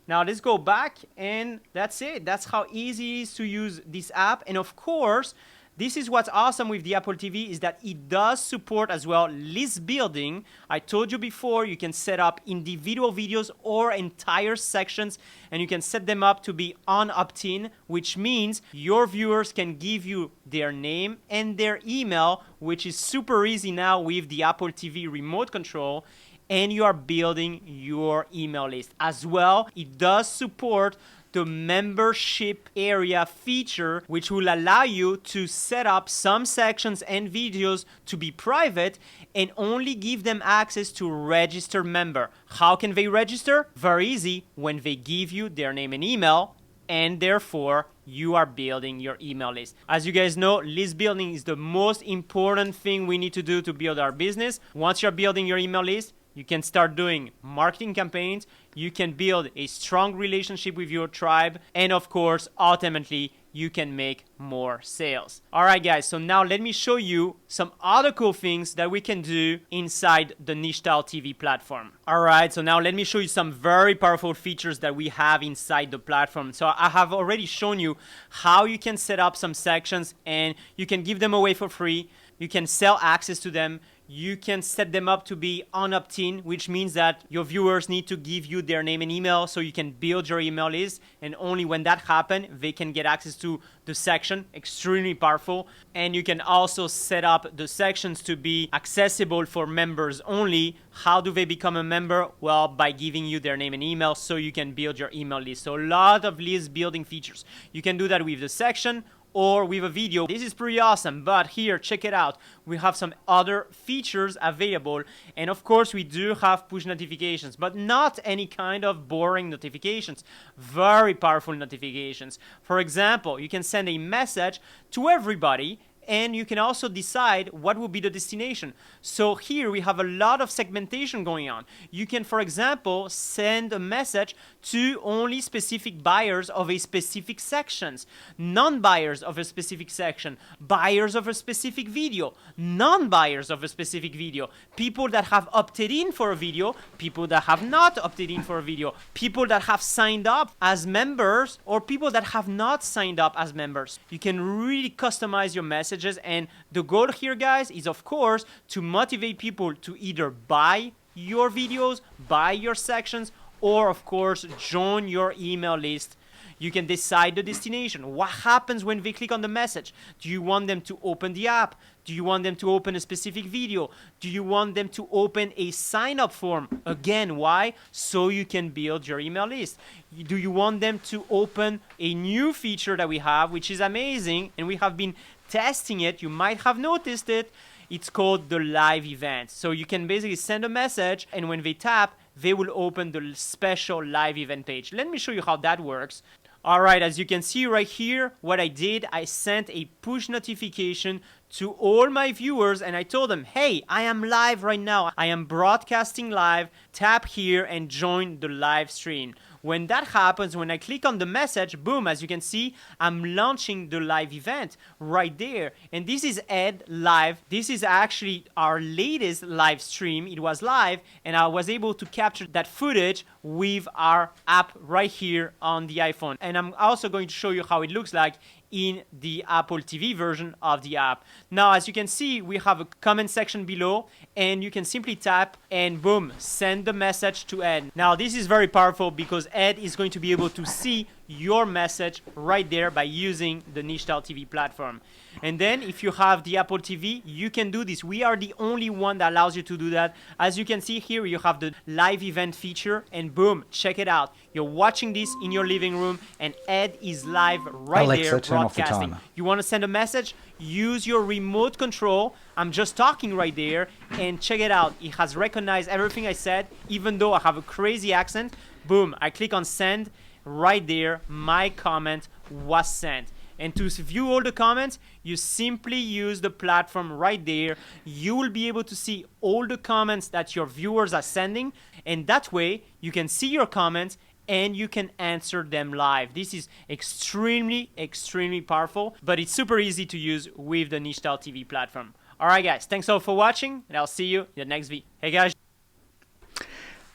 Now let's go back, and that's it. That's how easy it is to use this app. And of course, this is what's awesome with the Apple TV, is that it does support as well list building. I told you before, you can set up individual videos or entire sections, and you can set them up to be on opt-in, which means your viewers can give you their name and their email, which is super easy now with the Apple TV remote control, and you are building your email list. As well, it does support the membership area feature, which will allow you to set up some sections and videos to be private and only give them access to registered member. How can they register? Very easy, when they give you their name and email, and therefore you are building your email list. As you guys know, list building is the most important thing we need to do to build our business. Once you're building your email list, you can start doing marketing campaigns, you can build a strong relationship with your tribe, and of course, ultimately, you can make more sales. All right, guys, so now let me show you some other cool things that we can do inside the Niche Style TV platform. All right, so now let me show you some very powerful features that we have inside the platform. So I have already shown you how you can set up some sections, and you can give them away for free. You can sell access to them. You can set them up to be on opt-in, which means that your viewers need to give you their name and email so you can build your email list, and only when that happens, they can get access to the section. Extremely powerful. And you can also set up the sections to be accessible for members only. How do they become a member? Well, by giving you their name and email so you can build your email list. So a lot of list building features. You can do that with the section or with a video. This is pretty awesome, but here, check it out. We have some other features available, and of course we do have push notifications, but not any kind of boring notifications. Very powerful notifications. For example, you can send a message to everybody, and you can also decide what will be the destination. So here we have a lot of segmentation going on. You can, for example, send a message to only specific buyers of a specific sections, non-buyers of a specific section, buyers of a specific video, non-buyers of a specific video, people that have opted in for a video, people that have not opted in for a video, people that have signed up as members, or people that have not signed up as members. You can really customize your messages, and the goal here, guys, is of course to motivate people to either buy your videos, buy your sections, or of course join your email list. You can decide the destination. What happens when they click on the message? Do you want them to open the app? Do you want them to open a specific video? Do you want them to open a sign-up form? Again, why? So you can build your email list. Do you want them to open a new feature that we have, which is amazing, and we have been testing it? You might have noticed it. It's called the live event. So you can basically send a message, and when they tap, they will open the special live event page. Let me show you how that works. All right, as you can see right here, what I did, I sent a push notification to all my viewers and I told them, hey, I am live right now. I am broadcasting live. Tap here and join the live stream. When that happens, when I click on the message, boom, as you can see, I'm launching the live event right there. And this is Ed live. This is actually our latest live stream. It was live and I was able to capture that footage with our app right here on the iPhone. And I'm also going to show you how it looks like in the Apple TV version of the app. Now, as you can see, we have a comment section below and you can simply tap and boom, send the message to Ed. Now, this is very powerful because Ed is going to be able to see your message right there by using the Niche-Style TV platform. And then if you have the Apple TV, you can do this. We are the only one that allows you to do that. As you can see here, you have the live event feature and boom, check it out. You're watching this in your living room and Ed is live right Alexa, there turn off the broadcasting. timer. You want to send a message? Use your remote control. I'm just talking right there and check it out. It has recognized everything I said, even though I have a crazy accent. Boom, I click on send. Right there, my comment was sent. And to view all the comments, you simply use the platform right there. You will be able to see all the comments that your viewers are sending. And that way, you can see your comments and you can answer them live. This is extremely, extremely powerful, but it's super easy to use with the Niche-Style TV platform. All right, guys, thanks all for watching, and I'll see you in the next video. Hey, guys.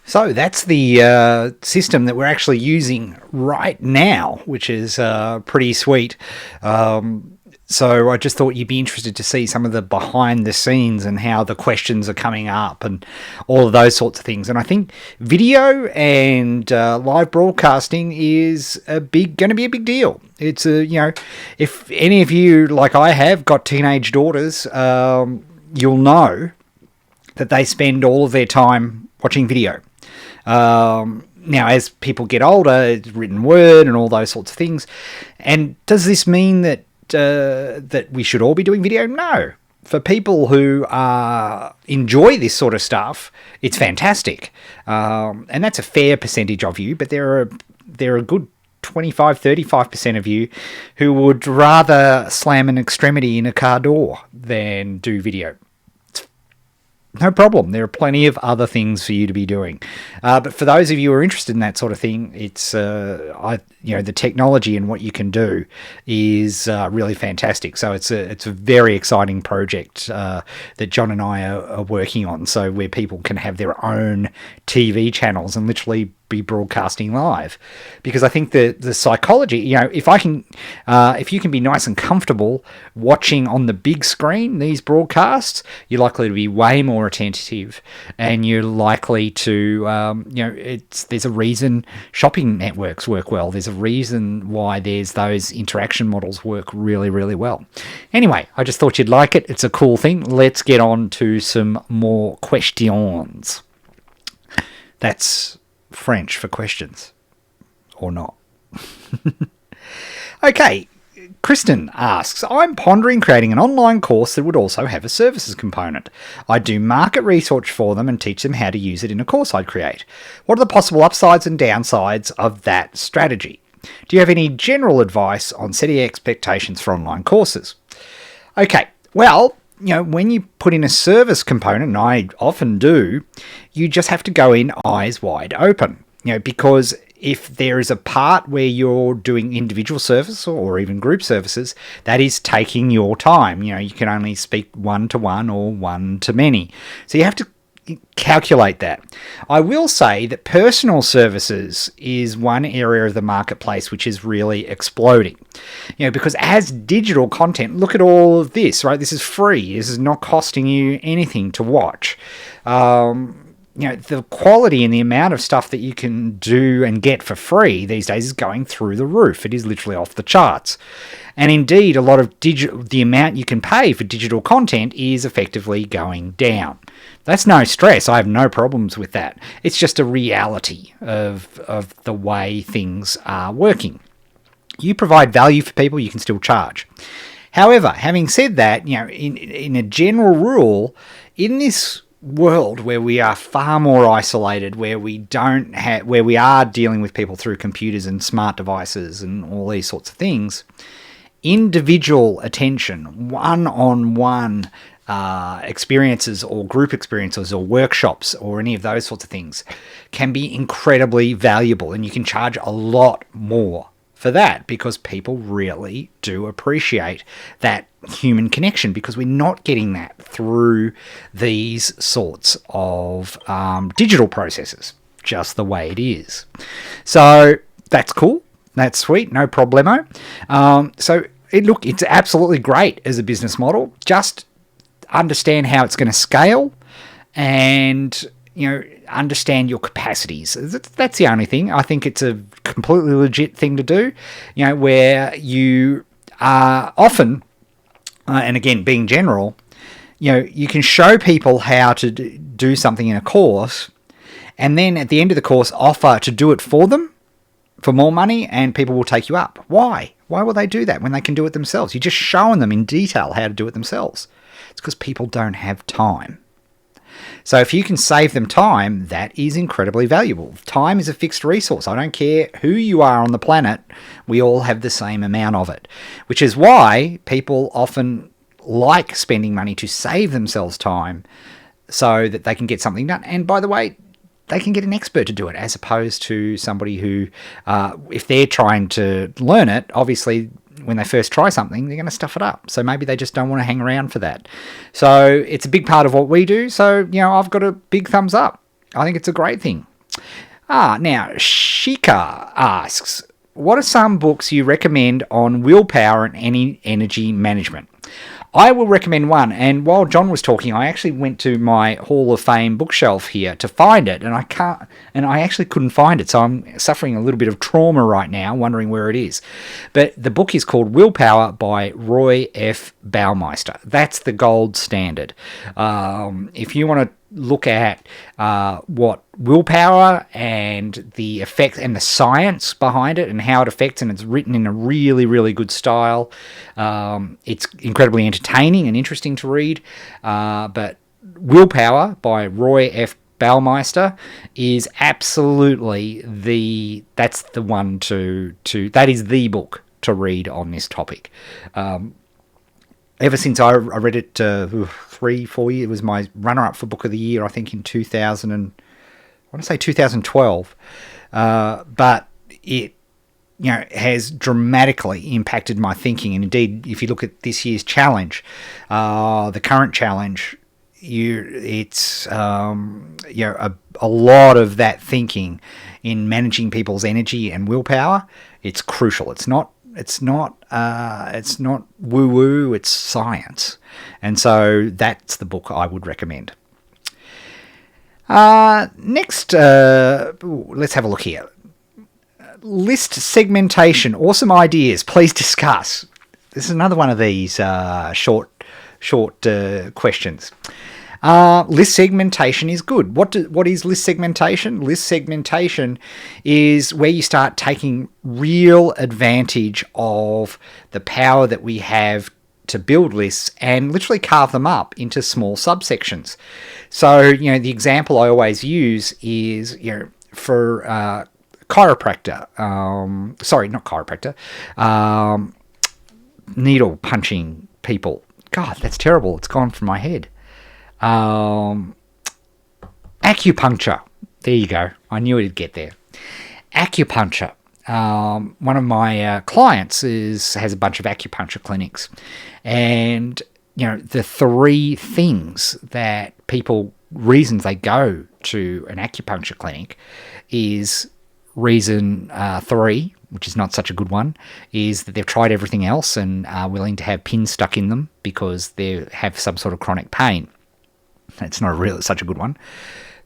So that's the system that we're actually using right now, which is pretty sweet. So I just thought you'd be interested to see some of the behind the scenes and how the questions are coming up and all of those sorts of things. And I think video and live broadcasting is going to be a big deal. It's if any of you, like I have, got teenage daughters, you'll know that they spend all of their time watching video. Now, as people get older, it's written word and all those sorts of things. And does this mean that that we should all be doing video? No. For people who enjoy this sort of stuff, it's fantastic. And that's a fair percentage of you, but there are a good 25-35% of you who would rather slam an extremity in a car door than do video. No problem. There are plenty of other things for you to be doing. But for those of you who are interested in that sort of thing, it's the technology and what you can do is really fantastic. So it's a very exciting project that John and I are working on. So where people can have their own TV channels and literally be broadcasting live, because I think the psychology, if you can be nice and comfortable watching on the big screen these broadcasts, you're likely to be way more attentive, and you're likely to there's a reason shopping networks work well. There's a reason why there's those interaction models work really, really well. Anyway, I just thought you'd like it. It's a cool thing. Let's get on to some more questions. That's French for questions, or not. Okay, Kristen asks, I'm pondering creating an online course that would also have a services component. I do market research for them and teach them how to use it in a course I'd create. What are the possible upsides and downsides of that strategy? Do you have any general advice on setting expectations for online courses? Okay, well, when you put in a service component, and I often do, you just have to go in eyes wide open. Because if there is a part where you're doing individual service or even group services, that is taking your time. You can only speak one-to-one or one-to-many. So you have to calculate that. I will say that personal services is one area of the marketplace which is really exploding. Because as digital content, look at all of this, right? This is free. This is not costing you anything to watch. The quality and the amount of stuff that you can do and get for free these days is going through the roof. It is literally off the charts. And indeed, a lot of the amount you can pay for digital content is effectively going down. That's no stress. I have no problems with that. It's just a reality of the way things are working. You provide value for people, you can still charge. However, having said that, in a general rule, in this world where we are far more isolated, where where we are dealing with people through computers and smart devices and all these sorts of things, individual attention, one-on-one experiences or group experiences or workshops or any of those sorts of things can be incredibly valuable, and you can charge a lot more for that because people really do appreciate that human connection, because we're not getting that through these sorts of digital processes, just the way it is. So that's cool. That's sweet. No problemo. It's absolutely great as a business model. Just understand how it's going to scale and, understand your capacities. That's the only thing. I think it's a completely legit thing to do, where you are often, and again, being general, you can show people how to do something in a course, and then at the end of the course offer to do it for them for more money, and people will take you up. Why? Why will they do that when they can do it themselves? You're just showing them in detail how to do it themselves. It's because people don't have time. So if you can save them time, that is incredibly valuable. Time is a fixed resource. I don't care who you are on the planet, we all have the same amount of it, which is why people often like spending money to save themselves time so that they can get something done. And by the way, they can get an expert to do it, as opposed to somebody who, if they're trying to learn it, obviously when they first try something, they're going to stuff it up. So maybe they just don't want to hang around for that. So it's a big part of what we do. So, I've got a big thumbs up. I think it's a great thing. Now, Shika asks, what are some books you recommend on willpower and any energy management? I will recommend one, and while John was talking, I actually went to my Hall of Fame bookshelf here to find it, and I actually couldn't find it, so I'm suffering a little bit of trauma right now, wondering where it is. But the book is called Willpower by Roy F. Baumeister. That's the gold standard. If you want to look at what willpower and the effect and the science behind it and how it affects, and it's written in a really, really good style. It's incredibly entertaining and interesting to read. But Willpower by Roy F. Baumeister is absolutely that's the one that is the book to read on this topic. Ever since I read it 3-4 years, it was my runner-up for Book of the Year, I think, in 2012. But it, has dramatically impacted my thinking. And indeed, if you look at this year's challenge, the current challenge, it's a lot of that thinking in managing people's energy and willpower. It's crucial. It's not woo-woo, it's science. And so that's the book I would recommend. Next, let's have a look here. List segmentation. Awesome ideas. Please discuss. This is another one of these short questions. List segmentation is good. What is list segmentation? List segmentation is where you start taking real advantage of the power that we have to build lists and literally carve them up into small subsections. So, the example I always use is, for chiropractor. Sorry, not chiropractor. Needle punching people. God, that's terrible. It's gone from my head. Acupuncture. There you go. I knew it'd get there. Acupuncture. One of my clients has a bunch of acupuncture clinics, and the three things that reasons they go to an acupuncture clinic is reason 3, which is not such a good one, is that they've tried everything else and are willing to have pins stuck in them because they have some sort of chronic pain. It's not such a good one.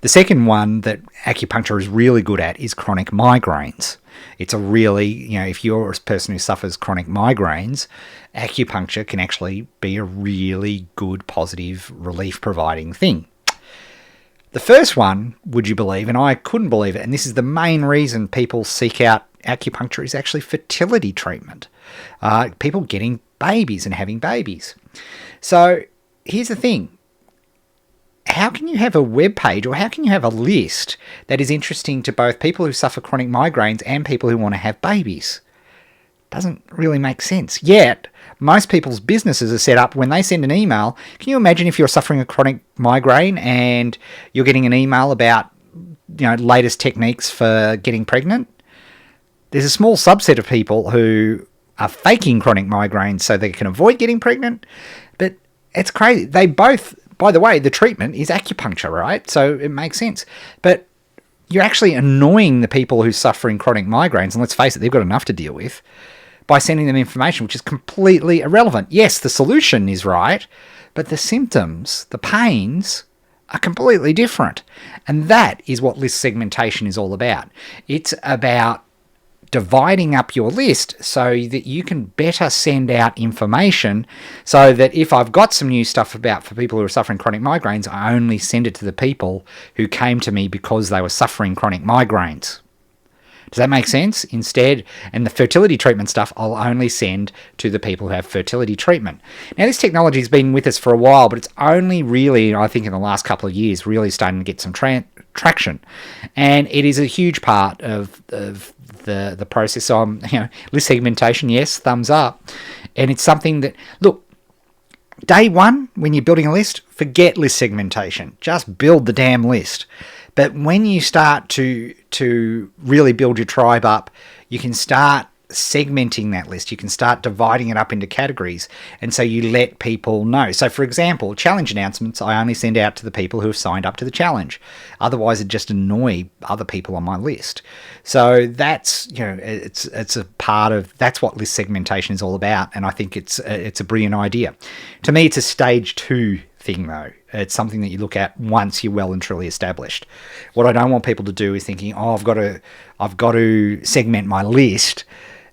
The second one that acupuncture is really good at is chronic migraines. It's a really, if you're a person who suffers chronic migraines, acupuncture can actually be a really good, positive, relief-providing thing. The first one, would you believe, and I couldn't believe it, and this is the main reason people seek out acupuncture, is actually fertility treatment. People getting babies and having babies. So here's the thing. how can you have a web page or how can you have a list that is interesting to both people who suffer chronic migraines and people who want to have babies? Doesn't really make sense. Yet, most people's businesses are set up when they send an email. Can you imagine if you're suffering a chronic migraine and you're getting an email about, latest techniques for getting pregnant? There's a small subset of people who are faking chronic migraines so they can avoid getting pregnant, but it's crazy. They both, by the way, the treatment is acupuncture, right? So it makes sense. But you're actually annoying the people who are suffering chronic migraines, and let's face it, they've got enough to deal with, by sending them information which is completely irrelevant. Yes, the solution is right, but the symptoms, the pains, are completely different. And that is what list segmentation is all about. It's about dividing up your list so that you can better send out information, so that if I've got some new stuff for people who are suffering chronic migraines, I only send it to the people who came to me because they were suffering chronic migraines. Does that make sense? Instead, and the fertility treatment stuff, I'll only send to the people who have fertility treatment. Now, this technology has been with us for a while, but it's only really, I think, in the last couple of years, really starting to get some traction. And it is a huge part of the process. So, list segmentation, yes, thumbs up. And it's something that, look, day one, when you're building a list, forget list segmentation. Just build the damn list. But when you start to really build your tribe up, you can start segmenting that list. You can start dividing it up into categories. And so you let people know. So, for example, challenge announcements, I only send out to the people who have signed up to the challenge. Otherwise, it just annoy other people on my list. So that's, it's a part of, that's what list segmentation is all about. And I think it's a brilliant idea. To me, it's a stage 2 thing, though. It's something that you look at once you're well and truly established. What I don't want people to do is thinking, I've got to segment my list,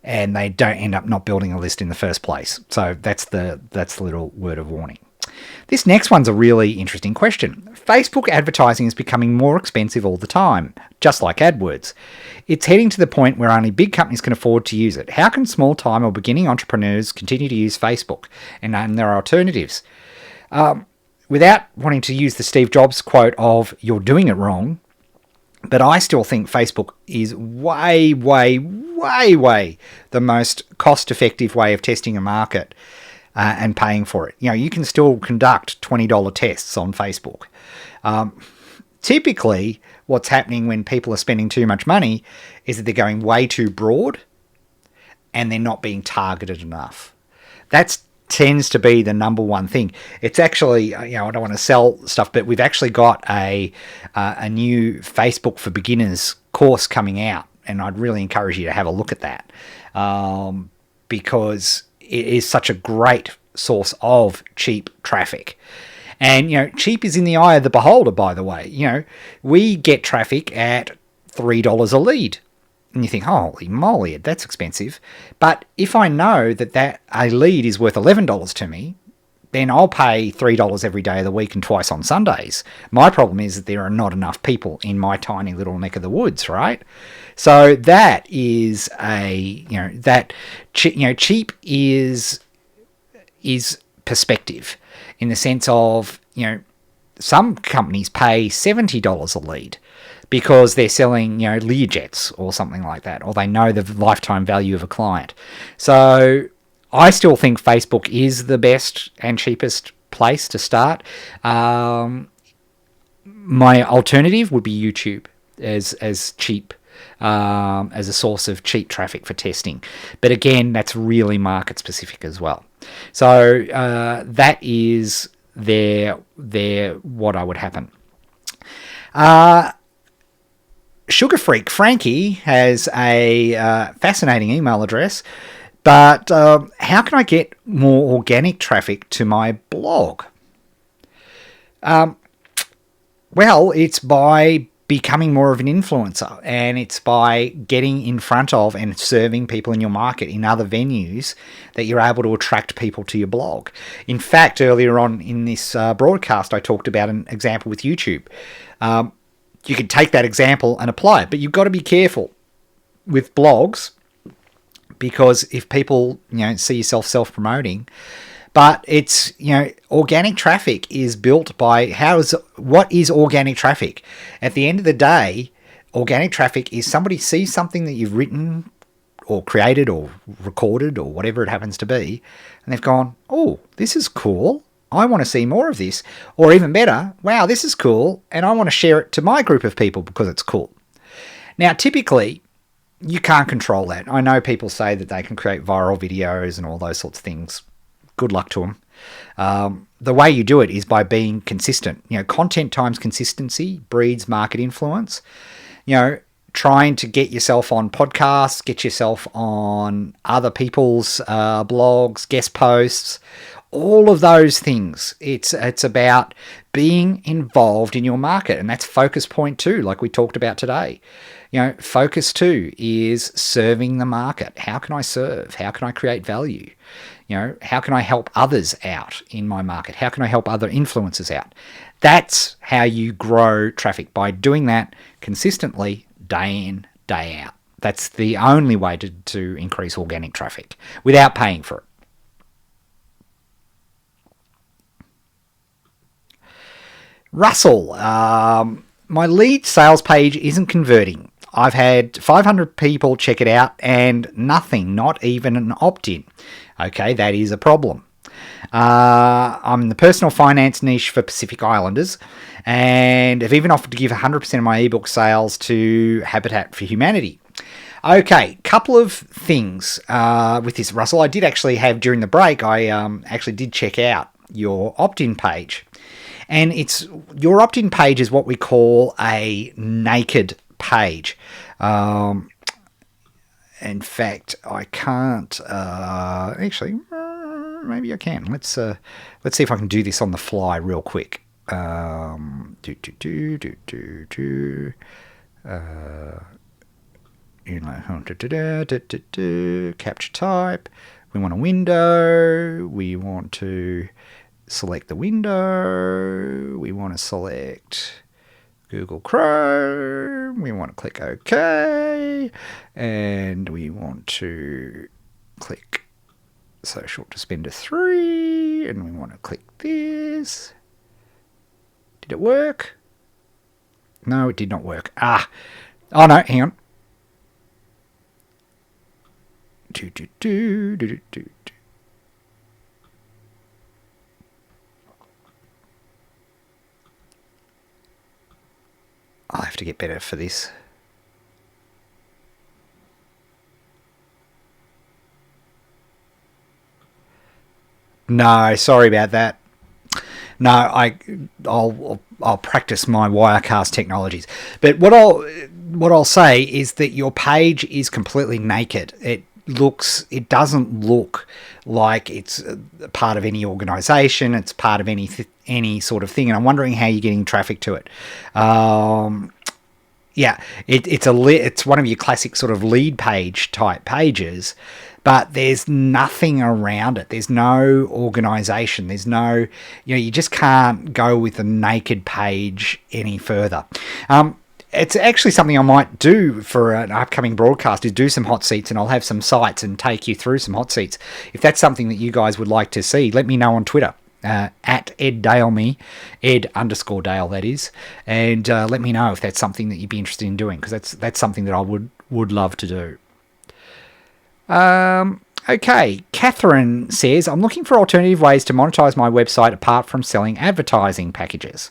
and they don't end up not building a list in the first place. So that's the little word of warning. This next one's a really interesting question. Facebook advertising is becoming more expensive all the time, just like AdWords. It's heading to the point where only big companies can afford to use it. How can small-time or beginning entrepreneurs continue to use Facebook? And there are alternatives. Without wanting to use the Steve Jobs quote of, you're doing it wrong, but I still think Facebook is way, way, way, way the most cost-effective way of testing a market and paying for it. You can still conduct $20 tests on Facebook. Typically, what's happening when people are spending too much money is that they're going way too broad and they're not being targeted enough. That's tends to be the number one thing. It's actually, I don't want to sell stuff, but we've actually got a new Facebook for Beginners course coming out, and I'd really encourage you to have a look at that, because it is such a great source of cheap traffic. And, cheap is in the eye of the beholder, by the way. We get traffic at $3 a lead. And you think, holy moly, that's expensive. But if I know that a lead is worth $11 to me, then I'll pay $3 every day of the week and twice on Sundays. My problem is that there are not enough people in my tiny little neck of the woods, right? So that is cheap is perspective, in the sense of, some companies pay $70 a lead because they're selling, Learjets or something like that, or they know the lifetime value of a client. So I still think Facebook is the best and cheapest place to start. My alternative would be YouTube as cheap, as a source of cheap traffic for testing. But again, that's really market specific as well. So that is what I would happen. Sugar Freak Frankie has a fascinating email address, but how can I get more organic traffic to my blog? Well, it's by becoming more of an influencer, and it's by getting in front of and serving people in your market in other venues that you're able to attract people to your blog. In fact, earlier on in this broadcast, I talked about an example with YouTube. You can take that example and apply it, but you've got to be careful with blogs, because if people see yourself self-promoting, But it's, organic traffic is built by what is organic traffic? At the end of the day, organic traffic is somebody sees something that you've written or created or recorded or whatever it happens to be, and they've gone, oh, this is cool. I want to see more of this. Or even better, wow, this is cool, and I want to share it to my group of people because it's cool. Now, typically, you can't control that. I know people say that they can create viral videos and all those sorts of things. Good luck to them. The way you do it is by being consistent. Content times consistency breeds market influence. Trying to get yourself on podcasts, get yourself on other people's blogs, guest posts, all of those things. It's about being involved in your market, and that's focus point 2, like we talked about today. Focus 2 is serving the market. How can I serve? How can I create value? How can I help others out in my market? How can I help other influencers out? That's how you grow traffic, by doing that consistently, day in, day out. That's the only way to increase organic traffic without paying for it. Russell, my lead sales page isn't converting. I've had 500 people check it out and nothing, not even an opt-in. Okay, that is a problem. I'm in the personal finance niche for Pacific Islanders, and have even offered to give 100% of my ebook sales to Habitat for Humanity. Okay, couple of things with this, Russell. I did actually have, during the break, I actually did check out your opt-in page. And your opt-in page is what we call a naked page. In fact, I can't actually. Maybe I can. Let's see if I can do this on the fly real quick. Capture type. We want a window. We want to select the window. We want to select Google Chrome. We want to click OK. And we want to click social to spend a 3, and we want to click this. Did it work? No, it did not work. Oh no, hang on. I'll have to get better for this. No, sorry about that. No, I'll practice my Wirecast technologies. But what I'll say is that your page is completely naked. It doesn't look like it's a part of any organization. It's part of any sort of thing. And I'm wondering how you're getting traffic to it. Yeah, it's one of your classic sort of lead page type pages, but there's nothing around it. There's no organization. There's no, you just can't go with a naked page any further. It's actually something I might do for an upcoming broadcast, is do some hot seats, and I'll have some sites and take you through some hot seats. If that's something that you guys would like to see, let me know on Twitter. At Ed Dale me, Ed_Dale that is, and let me know if that's something that you'd be interested in doing, because that's something that I would love to do. Okay, Catherine says, I'm looking for alternative ways to monetize my website apart from selling advertising packages.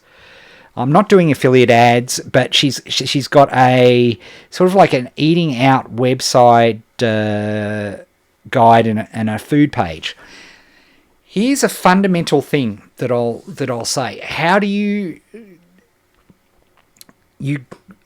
I'm not doing affiliate ads, but she's got a sort of like an eating out website guide and a food page. Here's a fundamental thing that I'll say. How do you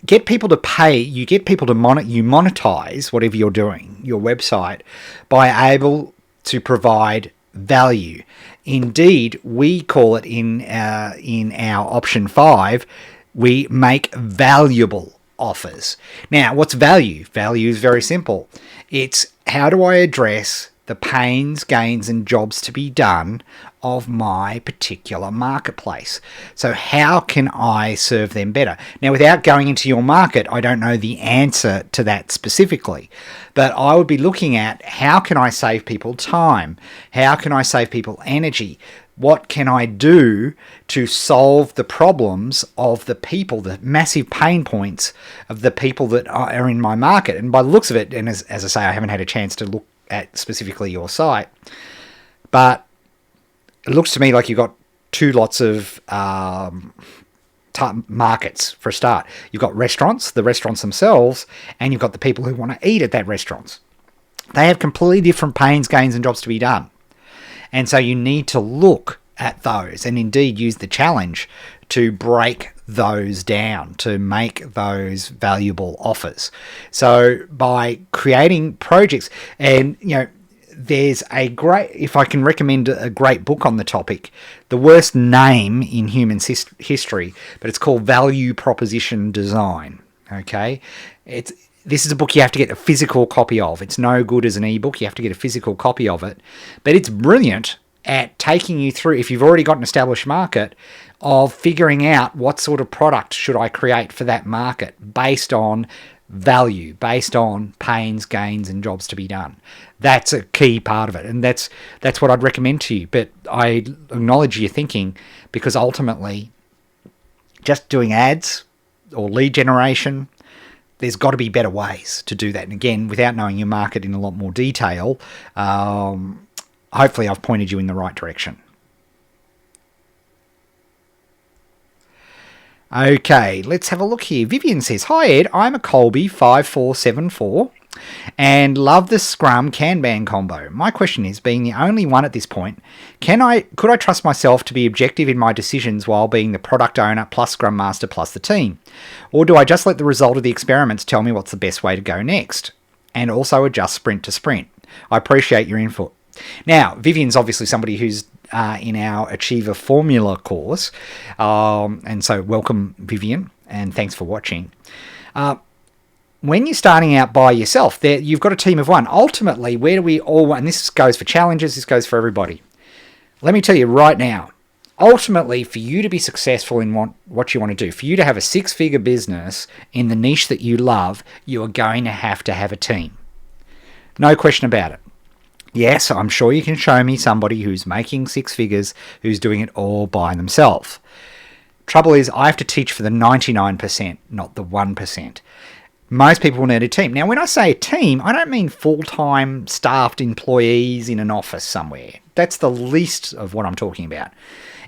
get people to pay? You get people to monetize whatever you're doing, your website, by able to provide value. Indeed, we call it in our option 5, we make valuable offers. Now, what's value? Value is very simple. It's how do I address the pains, gains, and jobs to be done of my particular marketplace. So how can I serve them better? Now, without going into your market, I don't know the answer to that specifically, but I would be looking at how can I save people time? How can I save people energy? What can I do to solve the problems of the people, the massive pain points of the people that are in my market? And by the looks of it, and as I say, I haven't had a chance to look at specifically your site, but it looks to me like you've got two lots of markets for a start. You've got restaurants, the restaurants themselves, and you've got the people who want to eat at that restaurants. They have completely different pains, gains, and jobs to be done. And so you need to look at those and indeed use the challenge to break those down, to make those valuable offers. So by creating projects, and there's a great, if I can recommend a great book on the topic, the worst name in human history, but it's called Value Proposition Design. Okay, this is a book you have to get a physical copy of. It's no good as an ebook. You have to get a physical copy of it. But it's brilliant at taking you through, if you've already got an established market, of figuring out what sort of product should I create for that market based on value, based on pains, gains, and jobs to be done. That's a key part of it. And that's what I'd recommend to you. But I acknowledge your thinking, because ultimately just doing ads or lead generation, there's got to be better ways to do that. And again, without knowing your market in a lot more detail, hopefully I've pointed you in the right direction. Okay, let's have a look here. Vivian says, "Hi Ed, I'm a Colby 5474 and love the Scrum Kanban combo. My question is, being the only one at this point, could I trust myself to be objective in my decisions while being the product owner plus Scrum Master plus the team? Or do I just let the result of the experiments tell me what's the best way to go next? And also adjust sprint to sprint? I appreciate your input." Now, Vivian's obviously somebody who's in our Achiever Formula course. And so welcome, Vivian, and thanks for watching. When you're starting out by yourself, you've got a team of one. Ultimately, where do we all want, and this goes for challenges, this goes for everybody. Let me tell you right now, ultimately, for you to be successful in what you want to do, for you to have a six-figure business in the niche that you love, you are going to have a team. No question about it. Yes, I'm sure you can show me somebody who's making six figures, who's doing it all by themselves. Trouble is, I have to teach for the 99%, not the 1%. Most people need a team. Now, when I say a team, I don't mean full-time staffed employees in an office somewhere. That's the least of what I'm talking about.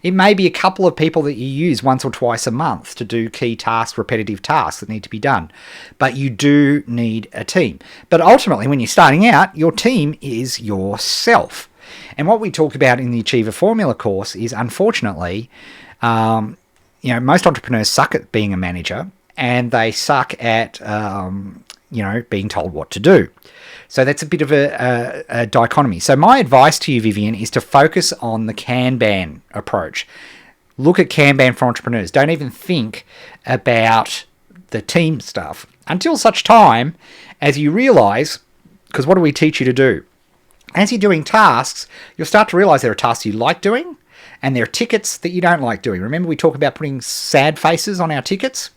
It may be a couple of people that you use once or twice a month to do key tasks, repetitive tasks that need to be done. But you do need a team. But ultimately, when you're starting out, your team is yourself. And what we talk about in the Achiever Formula course is, unfortunately, most entrepreneurs suck at being a manager, and they suck at, being told what to do. So that's a bit of a dichotomy. So my advice to you, Vivian, is to focus on the Kanban approach. Look at Kanban for entrepreneurs. Don't even think about the team stuff until such time as you realize, because what do we teach you to do? As you're doing tasks, you'll start to realize there are tasks you like doing and there are tickets that you don't like doing. Remember we talk about putting sad faces on our tickets?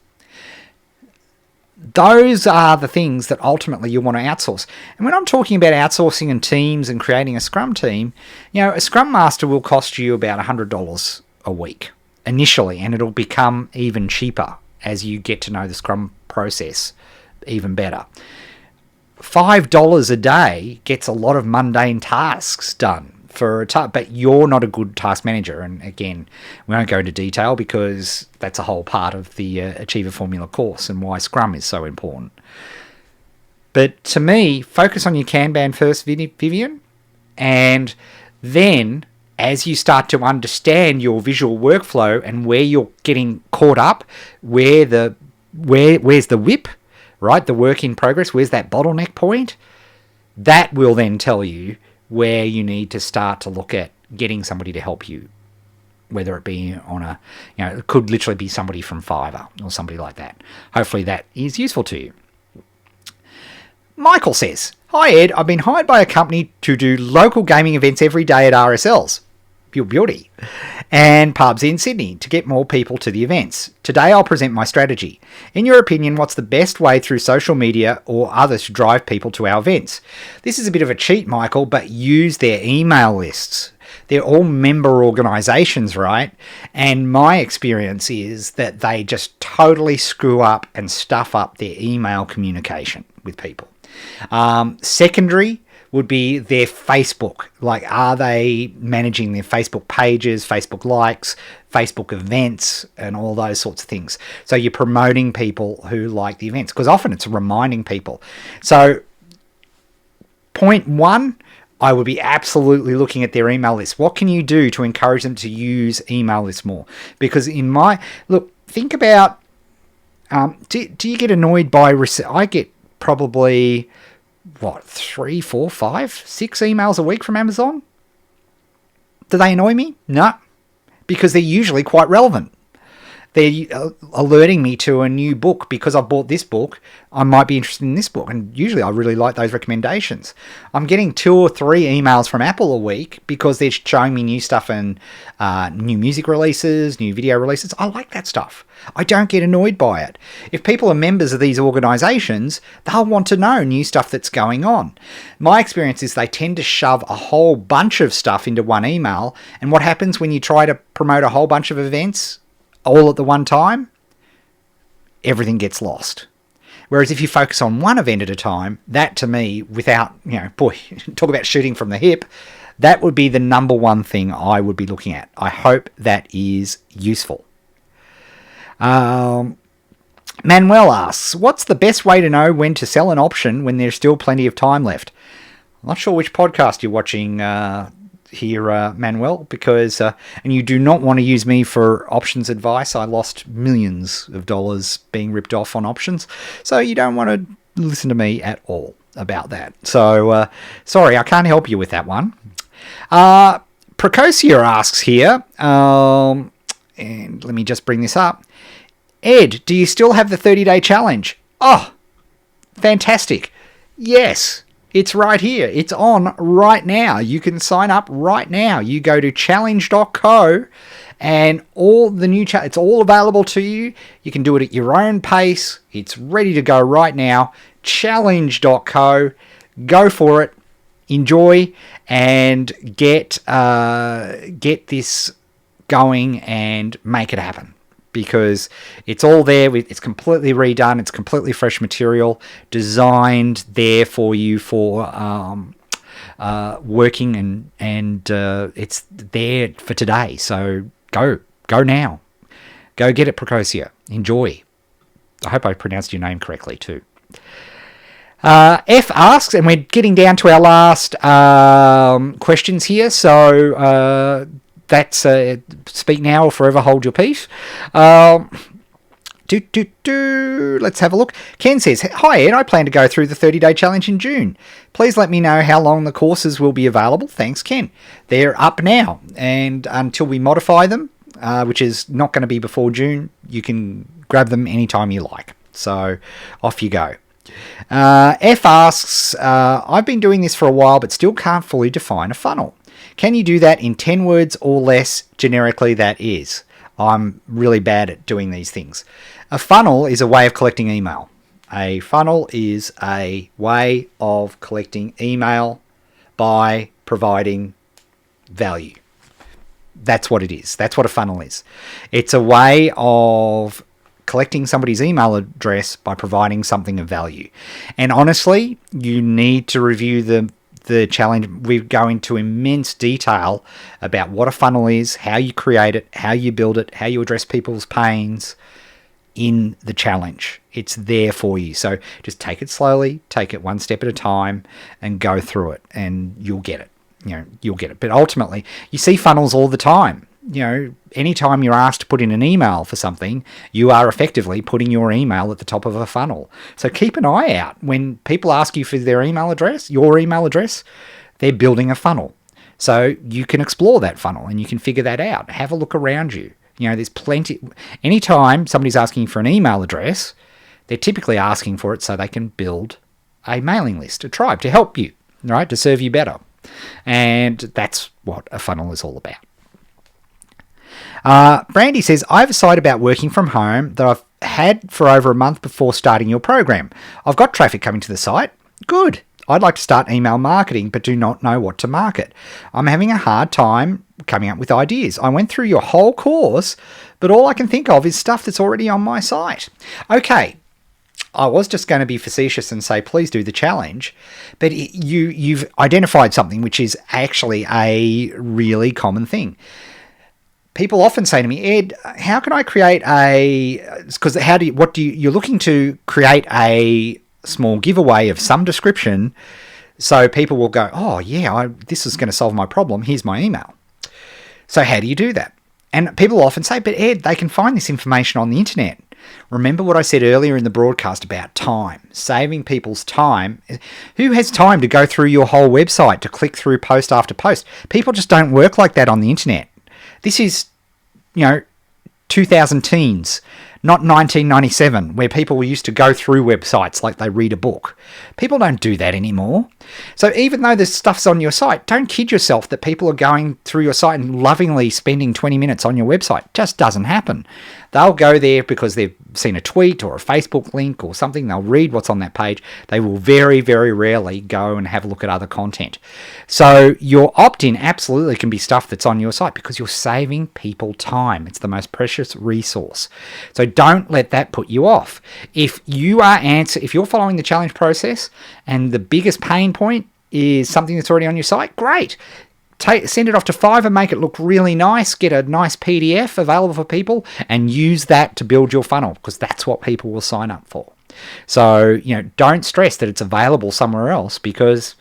Those are the things that ultimately you want to outsource. And when I'm talking about outsourcing and teams and creating a Scrum team, a Scrum Master will cost you about $100 a week initially, and it'll become even cheaper as you get to know the Scrum process even better. $5 a day gets a lot of mundane tasks done for a task, but you're not a good task manager. And again, we won't go into detail because that's a whole part of the Achiever Formula course and why Scrum is so important. But to me, focus on your Kanban first, Vivian, and then as you start to understand your visual workflow and where you're getting caught up, where's the whip, right? The work in progress, where's that bottleneck point? That will then tell you where you need to start to look at getting somebody to help you, whether it be on it could literally be somebody from Fiverr or somebody like that. Hopefully that is useful to you. Michael says, Hi Ed, I've been hired by a company to do local gaming events every day at RSLs. Pure beauty. And pubs in Sydney to get more people to the events. Today I'll present my strategy. In your opinion, what's the best way through social media or others to drive people to our events? This is a bit of a cheat, Michael, but use their email lists. They're all member organisations, right? And my experience is that they just totally screw up and stuff up their email communication with people. Secondary would be their Facebook. Like, are they managing their Facebook pages, Facebook likes, Facebook events, and all those sorts of things? So you're promoting people who like the events, because often it's reminding people. So point one, I would be absolutely looking at their email list. What can you do to encourage them to use email lists more? Because think about, do you get annoyed by, I get probably, 3, 4, 5, 6 emails a week from Amazon? Do they annoy me? No, because they're usually quite relevant. They're alerting me to a new book because I bought this book. I might be interested in this book. And usually I really like those recommendations. I'm getting 2 or 3 emails from Apple a week because they're showing me new stuff and new music releases, new video releases. I like that stuff. I don't get annoyed by it. If people are members of these organisations, they'll want to know new stuff that's going on. My experience is they tend to shove a whole bunch of stuff into one email. And what happens when you try to promote a whole bunch of events all at the one time? Everything gets lost. Whereas if you focus on one event at a time, that to me, without, talk about shooting from the hip, that would be the number one thing I would be looking at. I hope that is useful. Manuel asks, what's the best way to know when to sell an option when there's still plenty of time left? I'm not sure which podcast you're watching here, Manuel, because and you do not want to use me for options advice. I lost millions of dollars being ripped off on options, so you don't want to listen to me at all about that. So sorry, I can't help you with that one. Procosia asks here, and let me just bring this up. Ed, do you still have the 30-day challenge? Oh, fantastic. Yes. It's right here. It's on right now. You can sign up right now. You go to challenge.co and all the new it's all available to you. You can do it at your own pace. It's ready to go right now. Challenge.co. Go for it. Enjoy and get this going and make it happen. Because it's all there. It's completely redone. It's completely fresh material, designed there for you for working, and it's there for today. So go now. Go get it, Procosia. Enjoy. I hope I pronounced your name correctly too. F asks, and we're getting down to our last questions here. So that's speak now or forever hold your peace. Let's have a look. Ken says, hi Ed, I plan to go through the 30-day challenge in June. Please let me know how long the courses will be available. Thanks, Ken. They're up now, and until we modify them, which is not going to be before June, you can grab them anytime you like. So off you go. F asks, I've been doing this for a while but still can't fully define a funnel. Can you do that in 10 words or less, generically that is? I'm really bad at doing these things. A funnel is a way of collecting email. A funnel is a way of collecting email by providing value. That's what it is. That's what a funnel is. It's a way of collecting somebody's email address by providing something of value. And honestly, you need to review the challenge. We go into immense detail about what a funnel is, how you create it, how you build it, how you address people's pains in the challenge. It's there for you. So just take it slowly, take it one step at a time and go through it and you'll get it. You'll get it. But ultimately, you see funnels all the time. Anytime you're asked to put in an email for something, you are effectively putting your email at the top of a funnel. So keep an eye out. When people ask you for their email address, your email address, they're building a funnel. So you can explore that funnel and you can figure that out. Have a look around you. There's plenty. Anytime somebody's asking for an email address, they're typically asking for it so they can build a mailing list, a tribe to help you, right, to serve you better. And that's what a funnel is all about. Brandy says, I have a site about working from home that I've had for over a month before starting your program. I've got traffic coming to the site. Good. I'd like to start email marketing, but do not know what to market. I'm having a hard time coming up with ideas. I went through your whole course, but all I can think of is stuff that's already on my site. Okay, I was just going to be facetious and say, please do the challenge, but you've identified something which is actually a really common thing. People often say to me, Ed, how can I create because you're looking to create a small giveaway of some description so people will go, oh yeah, this is going to solve my problem. Here's my email. So how do you do that? And people often say, but Ed, they can find this information on the internet. Remember what I said earlier in the broadcast about time, saving people's time. Who has time to go through your whole website, to click through post after post? People just don't work like that on the internet. This is, 2000 teens, not 1997, where people used to go through websites like they read a book. People don't do that anymore. So even though this stuff's on your site, don't kid yourself that people are going through your site and lovingly spending 20 minutes on your website. It just doesn't happen. They'll go there because they've seen a tweet or a Facebook link or something. They'll read what's on that page. They will very, very rarely go and have a look at other content. So your opt-in absolutely can be stuff that's on your site because you're saving people time. It's the most precious resource. So don't let that put you off. If you're following the challenge process and the biggest pain point is something that's already on your site, great. Send it off to Fiverr, make it look really nice, get a nice PDF available for people, and use that to build your funnel because that's what people will sign up for. So, don't stress that it's available somewhere else because,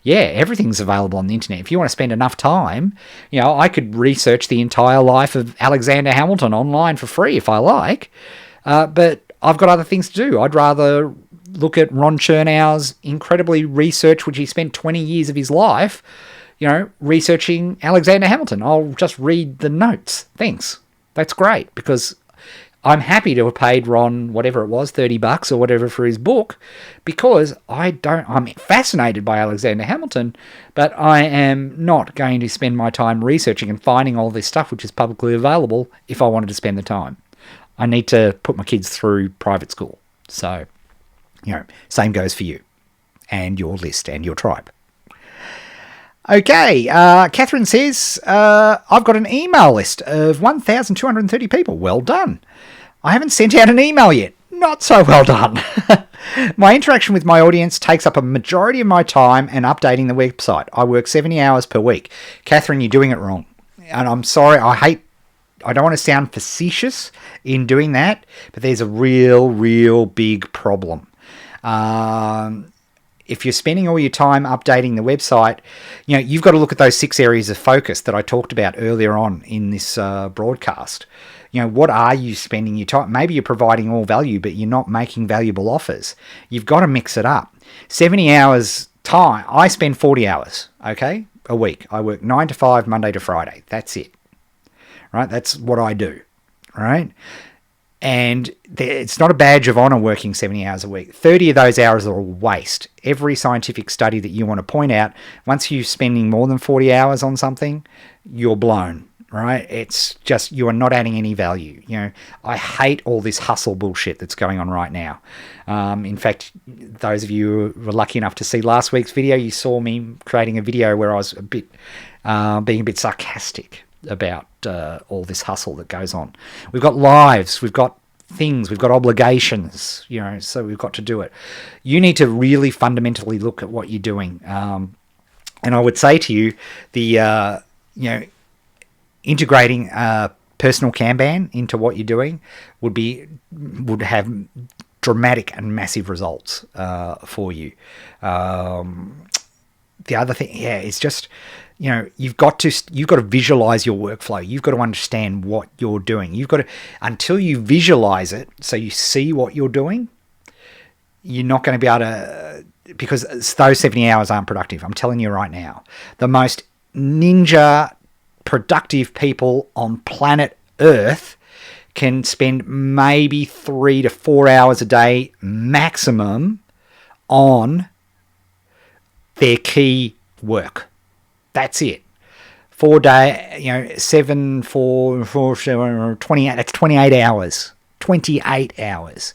everything's available on the internet. If you want to spend enough time, I could research the entire life of Alexander Hamilton online for free if I like, but I've got other things to do. I'd rather look at Ron Chernow's incredibly research, which he spent 20 years of his life researching Alexander Hamilton. I'll just read the notes. Thanks. That's great because I'm happy to have paid Ron whatever it was, $30 or whatever for his book because I'm fascinated by Alexander Hamilton, but I am not going to spend my time researching and finding all this stuff which is publicly available if I wanted to spend the time. I need to put my kids through private school. So, same goes for you and your list and your tribe. Okay, Catherine says, I've got an email list of 1,230 people. Well done. I haven't sent out an email yet. Not so well done. My interaction with my audience takes up a majority of my time and updating the website. I work 70 hours per week. Catherine, you're doing it wrong. And I'm sorry, I don't want to sound facetious in doing that, but there's a real big problem. If you're spending all your time updating the website, you've got to look at those 6 areas of focus that I talked about earlier on in this broadcast. What are you spending your time? Maybe you're providing all value, but you're not making valuable offers. You've got to mix it up. 70 hours time. I spend 40 hours, okay, a week. I work 9 to 5, Monday to Friday. That's it. Right? That's what I do. Right? And it's not a badge of honor working 70 hours a week. 30 of those hours are a waste. Every scientific study that you want to point out, once you're spending more than 40 hours on something, you're blown, right? It's just, you are not adding any value. I hate all this hustle bullshit that's going on right now. In fact, those of you who were lucky enough to see last week's video, you saw me creating a video where I was being a bit sarcastic about all this hustle that goes on. We've got lives, we've got things, we've got obligations, so we've got to do it. You need to really fundamentally look at what you're doing. And I would say to you, the integrating personal Kanban into what you're doing would have dramatic and massive results for you. The other thing, it's just, you've got to visualize your workflow. You've got to understand what you're doing. You've got to, until you visualize it, so you see what you're doing, you're not going to be able to, because those 70 hours aren't productive. I'm telling you right now, the most ninja productive people on planet Earth can spend maybe 3 to 4 hours a day maximum on their key work. That's it. 4 day, 7 for 28. That's 28 hours. 28 hours,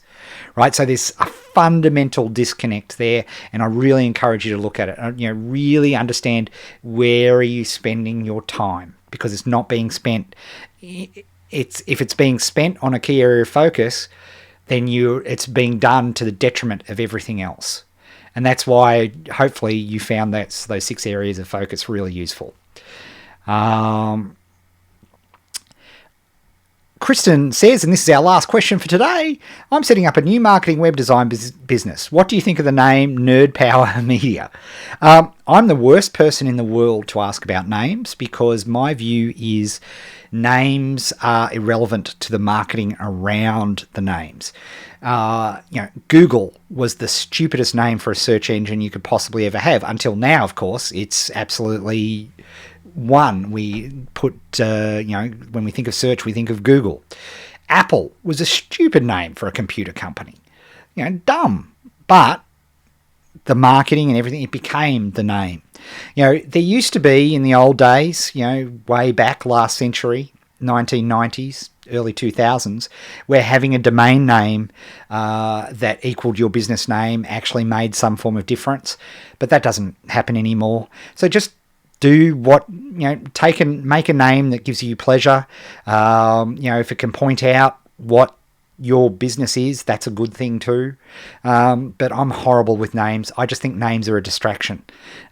right? So there's a fundamental disconnect there, and I really encourage you to look at it. Really understand where are you spending your time, because it's not being spent. If it's being spent on a key area of focus, then it's being done to the detriment of everything else. And that's why hopefully you found those 6 areas of focus really useful. Kristen says, and this is our last question for today, I'm setting up a new marketing web design business. What do you think of the name Nerd Power Media? I'm the worst person in the world to ask about names, because my view is names are irrelevant to the marketing around the names. Google was the stupidest name for a search engine you could possibly ever have. Until now, of course, it's absolutely one. We put, when we think of search, we think of Google. Apple was a stupid name for a computer company. Dumb. But the marketing and everything, it became the name. There used to be in the old days, way back last century, 1990s, early 2000s, where having a domain name that equaled your business name actually made some form of difference. But that doesn't happen anymore. So just do what, make a name that gives you pleasure. If it can point out what your business is, that's a good thing too. But I'm horrible with names. I just think names are a distraction.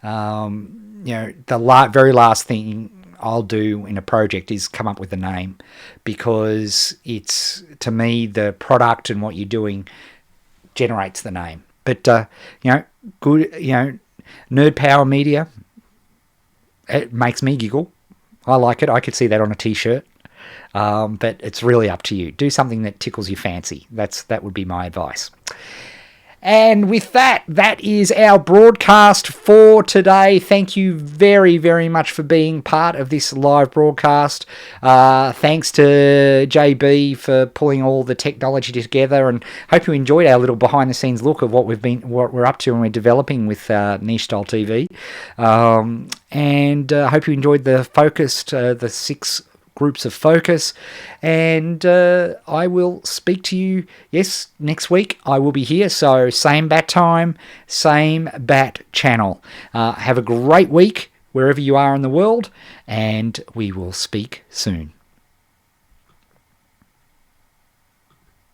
The very last thing I'll do in a project is come up with a name, because it's, to me, the product and what you're doing generates the name. But good, Nerd Power Media, it makes me giggle. I like it. I could see that on a t-shirt. But it's really up to you. Do something that tickles your fancy. That would be my advice. And with that is our broadcast for today. Thank you very, very much for being part of this live broadcast. Thanks to JB for pulling all the technology together, and hope you enjoyed our little behind-the-scenes look of what we're up to and we're developing with Niche Style TV. And hope you enjoyed the 6 groups of focus, and I will speak to you, next week. I will be here, so same bat time, same bat channel. Have a great week wherever you are in the world, and we will speak soon.